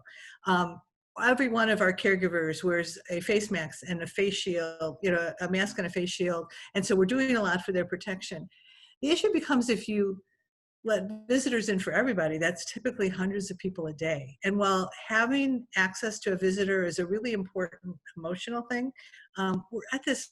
Every one of our caregivers wears a face mask and a face shield, a mask and a face shield. And so we're doing a lot for their protection. The issue becomes if you let visitors in for everybody, that's typically hundreds of people a day. And while having access to a visitor is a really important emotional thing, we're at this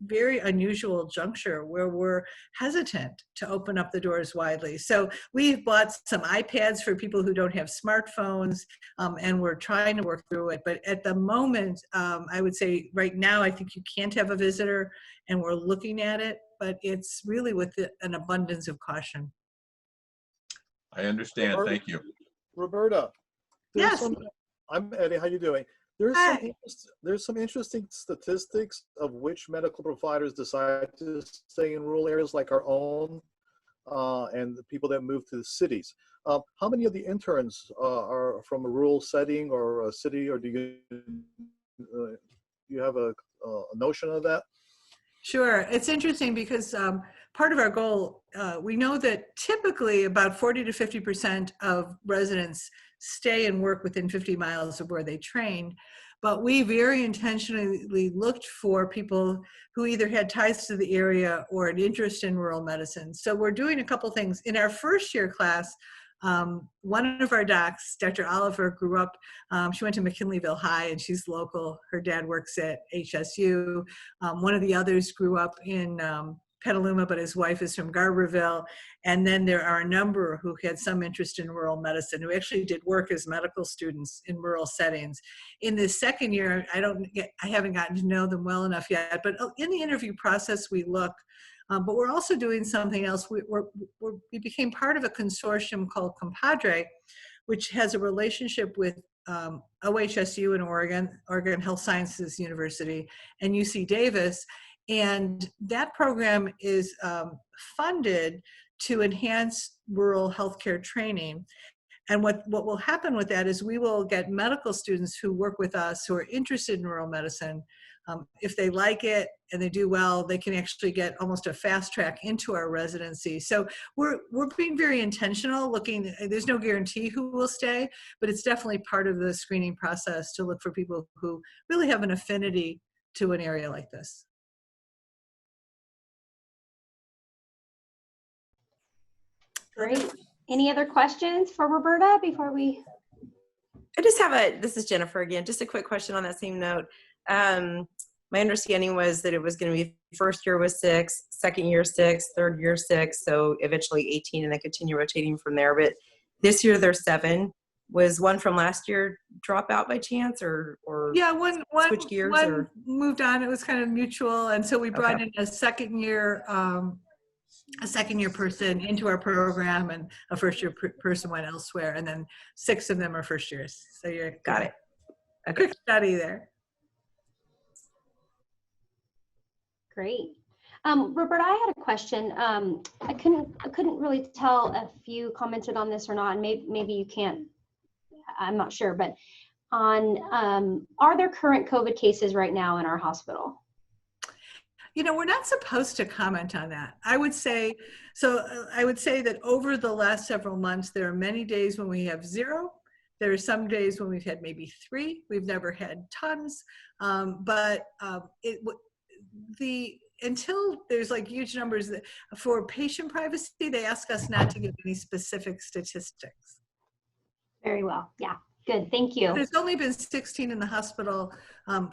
very unusual juncture where we're hesitant to open up the doors widely. So we've bought some iPads for people who don't have smartphones, and we're trying to work through it. But at the moment, I would say right now, I think you can't have a visitor, and we're looking at it, but it's really with an abundance of caution. I understand. Roberta, Thank you. Roberta. Yes. I'm Eddie. How you doing? There's some interesting statistics of which medical providers decide to stay in rural areas like our own, and the people that move to the cities. How many of the interns are from a rural setting or a city, or do you have a notion of that? Sure. It's interesting because part of our goal, we know that typically about 40 to 50% of residents stay and work within 50 miles of where they trained, but we very intentionally looked for people who either had ties to the area or an interest in rural medicine. So we're doing a couple things. In our first year class, one of our docs, Dr. Oliver, grew up, she went to McKinleyville High and she's local. Her dad works at HSU. One of the others grew up in Petaluma, but his wife is from Garberville. And then there are a number who had some interest in rural medicine, who actually did work as medical students in rural settings. In the second year, I haven't gotten to know them well enough yet, but in the interview process, we look. But we're also doing something else. We became part of a consortium called Compadre, which has a relationship with OHSU in Oregon Health Sciences University, and UC Davis. And that program is funded to enhance rural healthcare training. And what will happen with that is we will get medical students who work with us who are interested in rural medicine. If they like it and they do well, they can actually get almost a fast track into our residency. So we're being very intentional, looking, there's no guarantee who will stay, but it's definitely part of the screening process to look for people who really have an affinity to an area like this. Great. Any other questions for Roberta before we? I just have this is Jennifer again, just a quick question on that same note. My understanding was that it was going to be first year was 6, second year 6, third year 6, so eventually 18, and then continue rotating from there. But this year there's 7. Was one from last year drop out by chance, or yeah, one switch gears, one or moved on? It was kind of mutual, and so we brought in a second year person into our program, and a first year person went elsewhere, and then 6 of them are first years. So you're got it. A quick study there. Great. Roberta, I had a question. I couldn't really tell if you commented on this or not, and maybe you can't. I'm not sure, but are there current COVID cases right now in our hospital? We're not supposed to comment on that. I would say that over the last several months, there are many days when we have 0. There are some days when we've had maybe 3. We've never had tons, until there's like huge numbers for patient privacy, they ask us not to give any specific statistics. Very well. Yeah. Good. Thank you. There's only been 16 in the hospital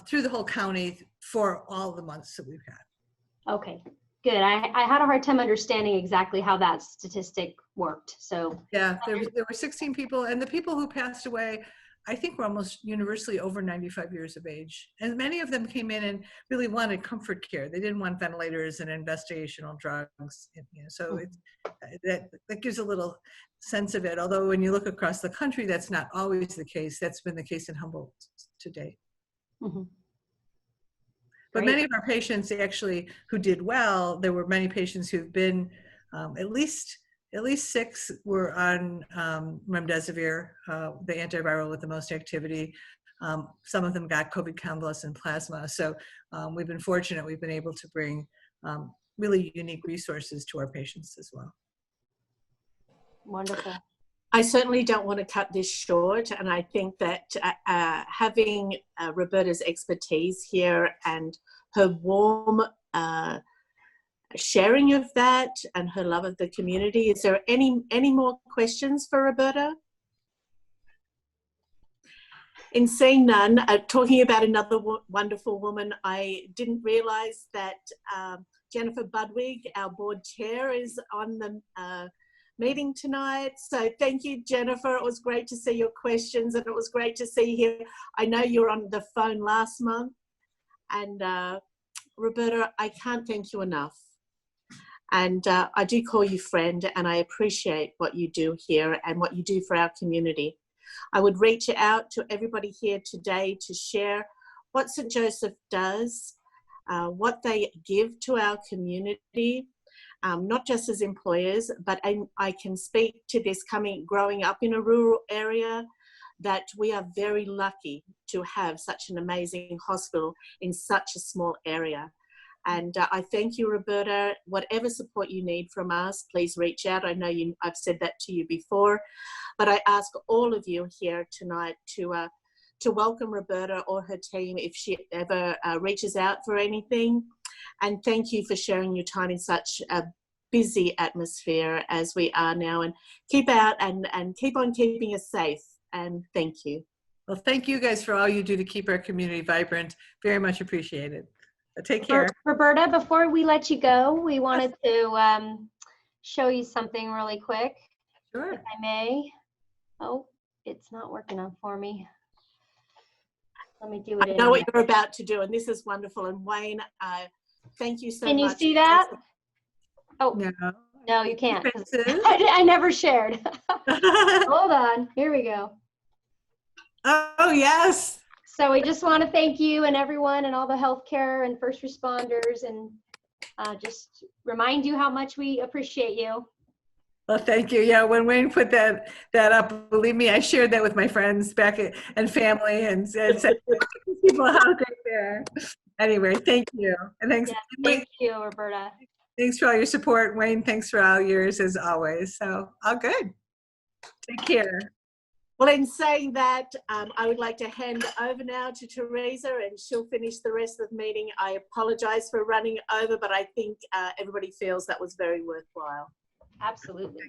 through the whole county for all the months that we've had. Okay. Good. I had a hard time understanding exactly how that statistic worked. So yeah, there were 16 people, and the people who passed away, I think, were almost universally over 95 years of age. And many of them came in and really wanted comfort care. They didn't want ventilators and investigational drugs. So that gives a little sense of it. Although when you look across the country, that's not always the case. That's been the case in Humboldt to date. Mm-hmm. But many of our patients actually who did well, there were many patients who've been at least at least 6 were on remdesivir, the antiviral with the most activity. Some of them got COVID convalescent plasma. So we've been fortunate. We've been able to bring really unique resources to our patients as well. Wonderful. I certainly don't want to cut this short, and I think that having Roberta's expertise here and her warm sharing of that and her love of the community. Is there any more questions for Roberta? In seeing none, talking about another wonderful woman, I didn't realize that Jennifer Budwig, our board chair, is on the meeting tonight. So thank you, Jennifer. It was great to see your questions, and it was great to see you here. I know you were on the phone last month, and Roberta, I can't thank you enough. And I do call you friend, and I appreciate what you do here and what you do for our community. I would reach out to everybody here today to share what St. Joseph does, what they give to our community, not just as employers, but I can speak to this growing up in a rural area, that we are very lucky to have such an amazing hospital in such a small area. And I thank you, Roberta. Whatever support you need from us, please reach out. I know I've said that to you before, but I ask all of you here tonight to welcome Roberta or her team if she ever reaches out for anything. And thank you for sharing your time in such a busy atmosphere as we are now. And keep out and keep on keeping us safe. And thank you. Well, thank you guys for all you do to keep our community vibrant. Very much appreciated. Take care. Roberta, before we let you go, we wanted to show you something really quick. Sure. If I may. Oh, it's not working on for me. Let me do it. I know what you're about to do, and this is wonderful. And Wayne, thank you so much. Can you see that? Oh, no, you can't. I never shared. Hold on. Here we go. Oh, yes. So we just want to thank you and everyone and all the healthcare and first responders, and just remind you how much we appreciate you. Well, thank you. Yeah, when Wayne put that up, believe me, I shared that with my friends back and family, and said people how great they are. Anyway, thank you. And thanks. Yeah, thank you, Roberta. Thanks for all your support, Wayne. Thanks for all yours as always. So all good. Take care. Well, in saying that, I would like to hand over now to Teresa, and she'll finish the rest of the meeting. I apologize for running over, but I think everybody feels that was very worthwhile. Absolutely.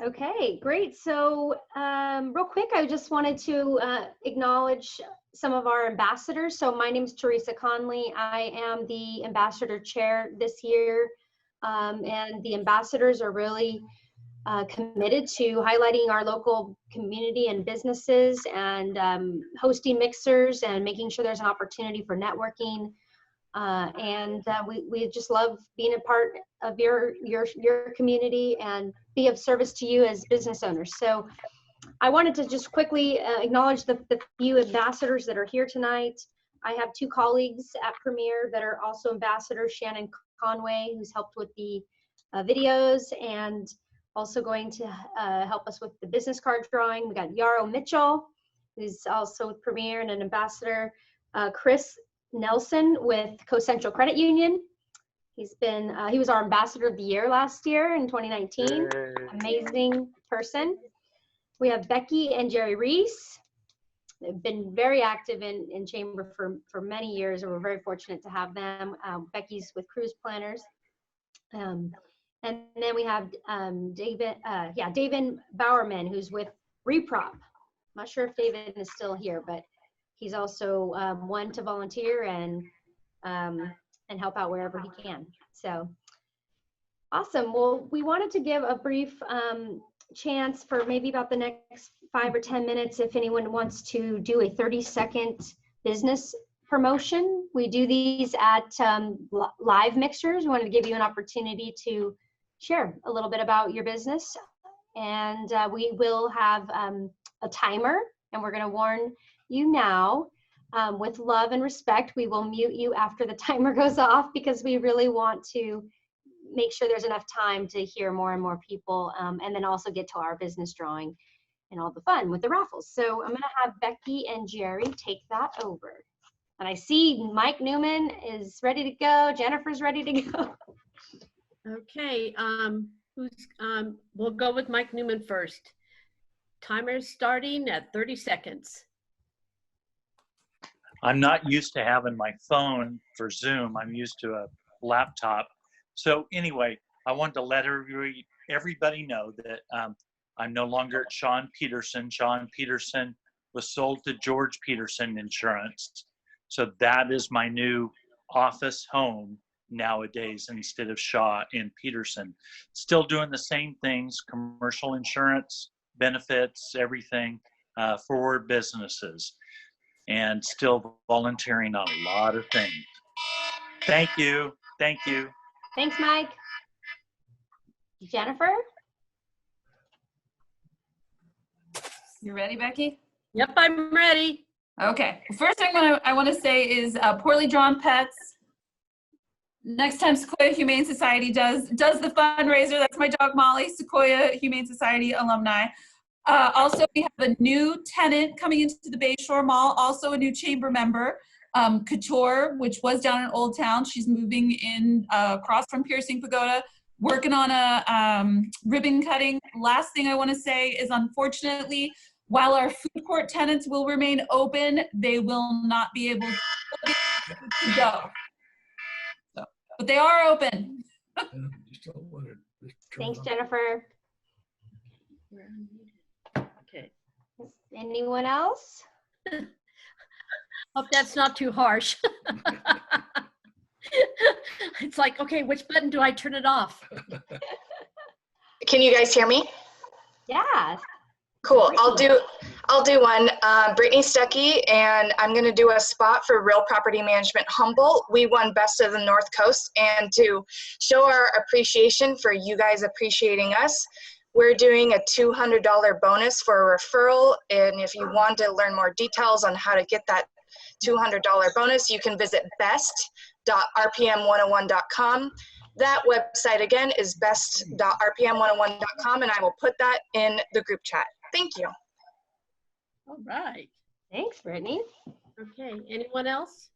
Okay, great. So real quick, I just wanted to acknowledge some of our ambassadors. So my name is Teresa Conley. I am the ambassador chair this year, and the ambassadors are really committed to highlighting our local community and businesses, and hosting mixers and making sure there's an opportunity for networking. We just love being a part of your community and be of service to you as business owners. So I wanted to just quickly acknowledge the few ambassadors that are here tonight. I have 2 colleagues at Premier that are also ambassadors, Shannon Conway, who's helped with the videos and also going to help us with the business card drawing. We got Yarrow Mitchell, who's also with Premier and an ambassador. Chris Nelson with Co-Central Credit Union. He was our ambassador of the year last year in 2019. Amazing person. We have Becky and Jerry Reese. They've been very active in Chamber for many years, and we're very fortunate to have them. Becky's with Cruise Planners. And then we have David Bowerman, who's with Reprop. I'm not sure if David is still here, but he's also one to volunteer and help out wherever he can. So awesome. Well, we wanted to give a brief chance for maybe about the next 5 or 10 minutes if anyone wants to do a 30-second business promotion. We do these at live mixers. We wanted to give you an opportunity to share a little bit about your business. And we will have a timer, and we're going to warn you now, with love and respect. We will mute you after the timer goes off, because we really want to make sure there's enough time to hear more and more people, and then also get to our business drawing and all the fun with the raffles. So I'm going to have Becky and Jerry take that over. And I see Mike Newman is ready to go. Jennifer's ready to go. Okay, we'll go with Mike Newman first. Timer's starting at 30 seconds. I'm not used to having my phone for Zoom. I'm used to a laptop. So anyway, I wanted to let everybody know that I'm no longer at Sean Peterson. Sean Peterson was sold to George Peterson Insurance. So that is my new office home nowadays instead of Shaw and Peterson. Still doing the same things, commercial insurance, benefits, everything for businesses. And still volunteering on a lot of things. Thank you. Thank you. Thanks, Mike. Jennifer? You ready, Becky? Yep, I'm ready. Okay. First thing I want to say is poorly drawn pets. Next time Sequoia Humane Society does the fundraiser, that's my dog Molly, Sequoia Humane Society alumni. Also, we have a new tenant coming into the Bayshore Mall, also a new chamber member, Couture, which was down in Old Town. She's moving in across from Piercing Pagoda, working on a ribbon cutting. Last thing I want to say is, unfortunately, while our food court tenants will remain open, they will not be able to go. So, but they are open. Thanks, Jennifer. Okay. Anyone else? Hope that's not too harsh. It's like, okay, which button do I turn it off? Can you guys hear me? Yeah. Cool. I'll do one. Brittany Stuckey, and I'm going to do a spot for Real Property Management Humboldt. We won Best of the North Coast, and to show our appreciation for you guys appreciating us, we're doing a $200 bonus for a referral. And if you want to learn more details on how to get that $200 bonus, you can visit best.rpm101.com. That website again is best.rpm101.com, and I will put that in the group chat. Thank you. All right. Thanks, Brittany. Okay, anyone else?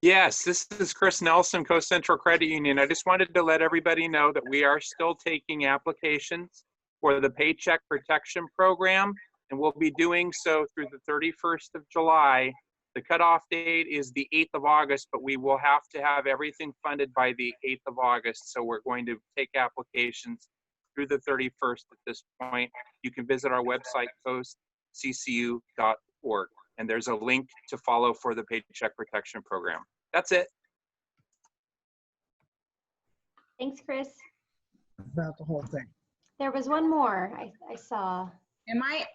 Yes, this is Chris Nelson, Coast Central Credit Union. I just wanted to let everybody know that we are still taking applications for the Paycheck Protection Program, and we'll be doing so through the 31st of July. The cutoff date is the 8th of August, but we will have to have everything funded by the 8th of August. So we're going to take applications through the 31st at this point. You can visit our website, coastccu.org, and there's a link to follow for the Paycheck Protection Program. That's it. Thanks, Chris. About the whole thing. There was one more I saw. Am I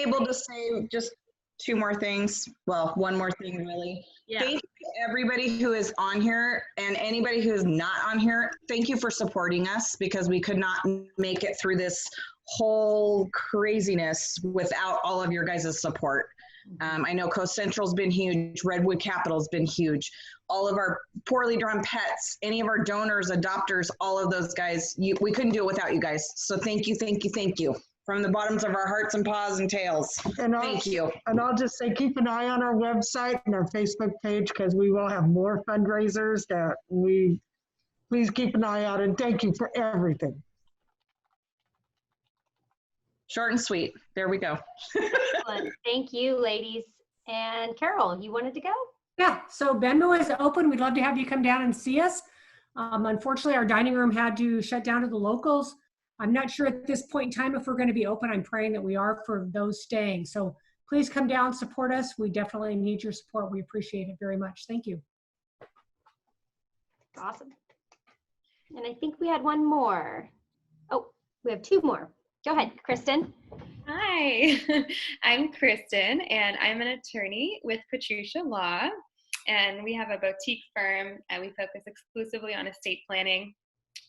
able to say just two more things? Well, one more thing, really. Yeah. Thank you to everybody who is on here, and anybody who is not on here. Thank you for supporting us, because we could not make it through this whole craziness without all of your guys' support. I know Coast Central's been huge. Redwood Capital's been huge. All of our poorly drawn pets, any of our donors, adopters, all of those guys, we couldn't do it without you guys. So thank you, thank you, thank you. From the bottoms of our hearts and paws and tails. Thank you. And I'll just say, keep an eye on our website and our Facebook page, because we will have more fundraisers that please keep an eye out, and thank you for everything. Short and sweet. There we go. Excellent. Thank you, ladies. And Carol, you wanted to go? Yeah, so Benmo is open. We'd love to have you come down and see us. Unfortunately, our dining room had to shut down to the locals. I'm not sure at this point in time if we're going to be open. I'm praying that we are for those staying. So please come down, support us. We definitely need your support. We appreciate it very much. Thank you. Awesome. And I think we had one more. Oh, we have two more. Go ahead, Kristen. Hi, I'm Kristen, and I'm an attorney with Patricia Law, and we have a boutique firm, and we focus exclusively on estate planning.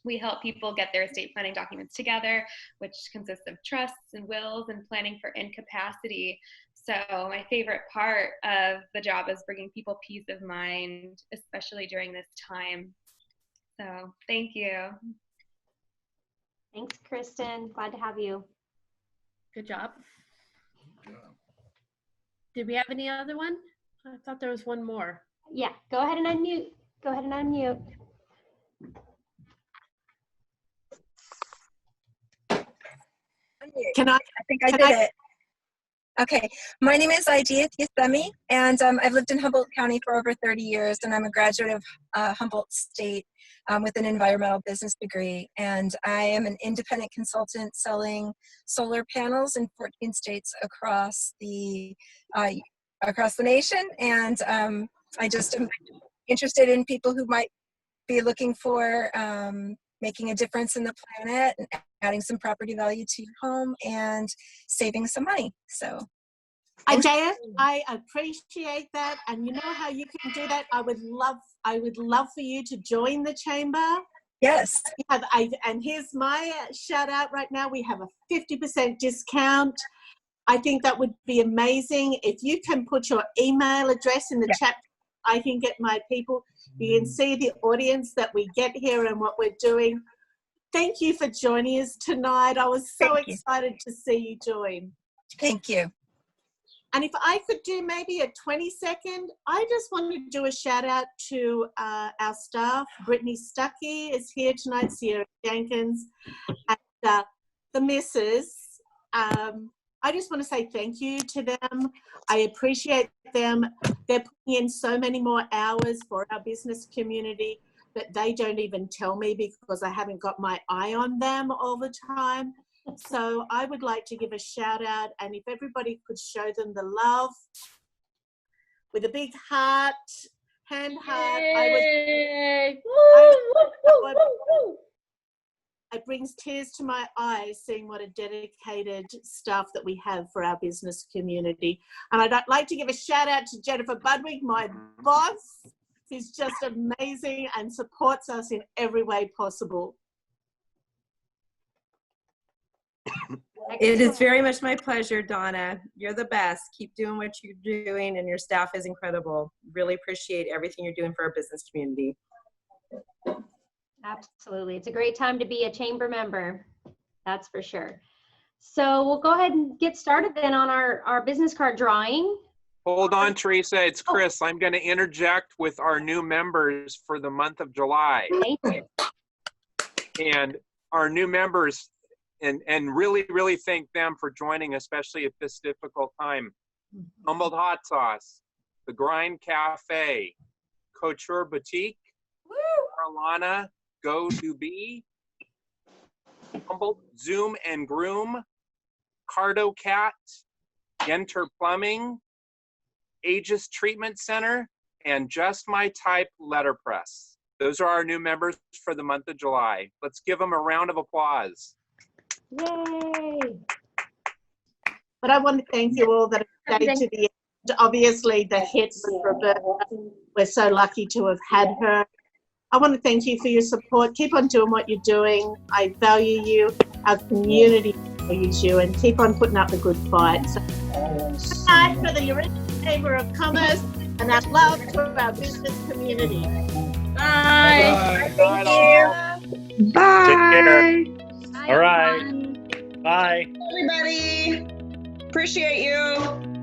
We help people get their estate planning documents together, which consists of trusts and wills and planning for incapacity. So my favorite part of the job is bringing people peace of mind, especially during this time. So thank you. Thanks, Kristen. Glad to have you. Good job. Did we have any other one? I thought there was one more. Yeah, go ahead and unmute. Go ahead and unmute. Can I think I did it. Okay, my name is Idea Yasemi, and I've lived in Humboldt County for over 30 years, and I'm a graduate of Humboldt State with an environmental business degree. And I am an independent consultant selling solar panels in 14 states across the nation. And I just am interested in people who might be looking for making a difference in the planet and adding some property value to your home and saving some money. So Idea, I appreciate that. And you know how you can do that? I would love for you to join the chamber. Yes. And here's my shout out right now. We have a 50% discount. I think that would be amazing. If you can put your email address in the chat, I can get my people. You can see the audience that we get here and what we're doing. Thank you for joining us tonight. I was so excited to see you join. Thank you. And if I could do maybe a 20-second, I just want to do a shout out to our staff. Brittany Stuckey is here tonight, Sierra Jenkins, and the missus. I just want to say thank you to them. I appreciate them. They're putting in so many more hours for our business community that they don't even tell me because I haven't got my eye on them all the time. So I would like to give a shout out, and if everybody could show them the love with a big heart, hand heart, it brings tears to my eyes seeing what a dedicated staff that we have for our business community. And I'd like to give a shout out to Jennifer Budwig, my boss, who's just amazing and supports us in every way possible. It is very much my pleasure, Donna. You're the best. Keep doing what you're doing, and your staff is incredible. Really appreciate everything you're doing for our business community. Absolutely. It's a great time to be a chamber member. That's for sure. So we'll go ahead and get started then on our business card drawing. Hold on, Teresa. It's Chris. I'm going to interject with our new members for the month of July. Thank you. And our new members, and really, really thank them for joining, especially at this difficult time. Humboldt Hot Sauce, The Grind Cafe, Couture Boutique, Carolina, Go to Be, Humboldt Zoom and Groom, Cardo Cat, Enter Plumbing, Aegis Treatment Center, and Just My Type Letterpress. Those are our new members for the month of July. Let's give them a round of applause. Yay! But I want to thank you all that have stayed to the end. Obviously, the hits with Roberta, we're so lucky to have had her. I want to thank you for your support. Keep on doing what you're doing. I value you. Our community values you, and keep on putting up the good fight. So, good night for the Eureka Chamber of Commerce, and our love to our business community. Bye. Bye. Bye. Bye. Take care. All right. Bye. Everybody, appreciate you.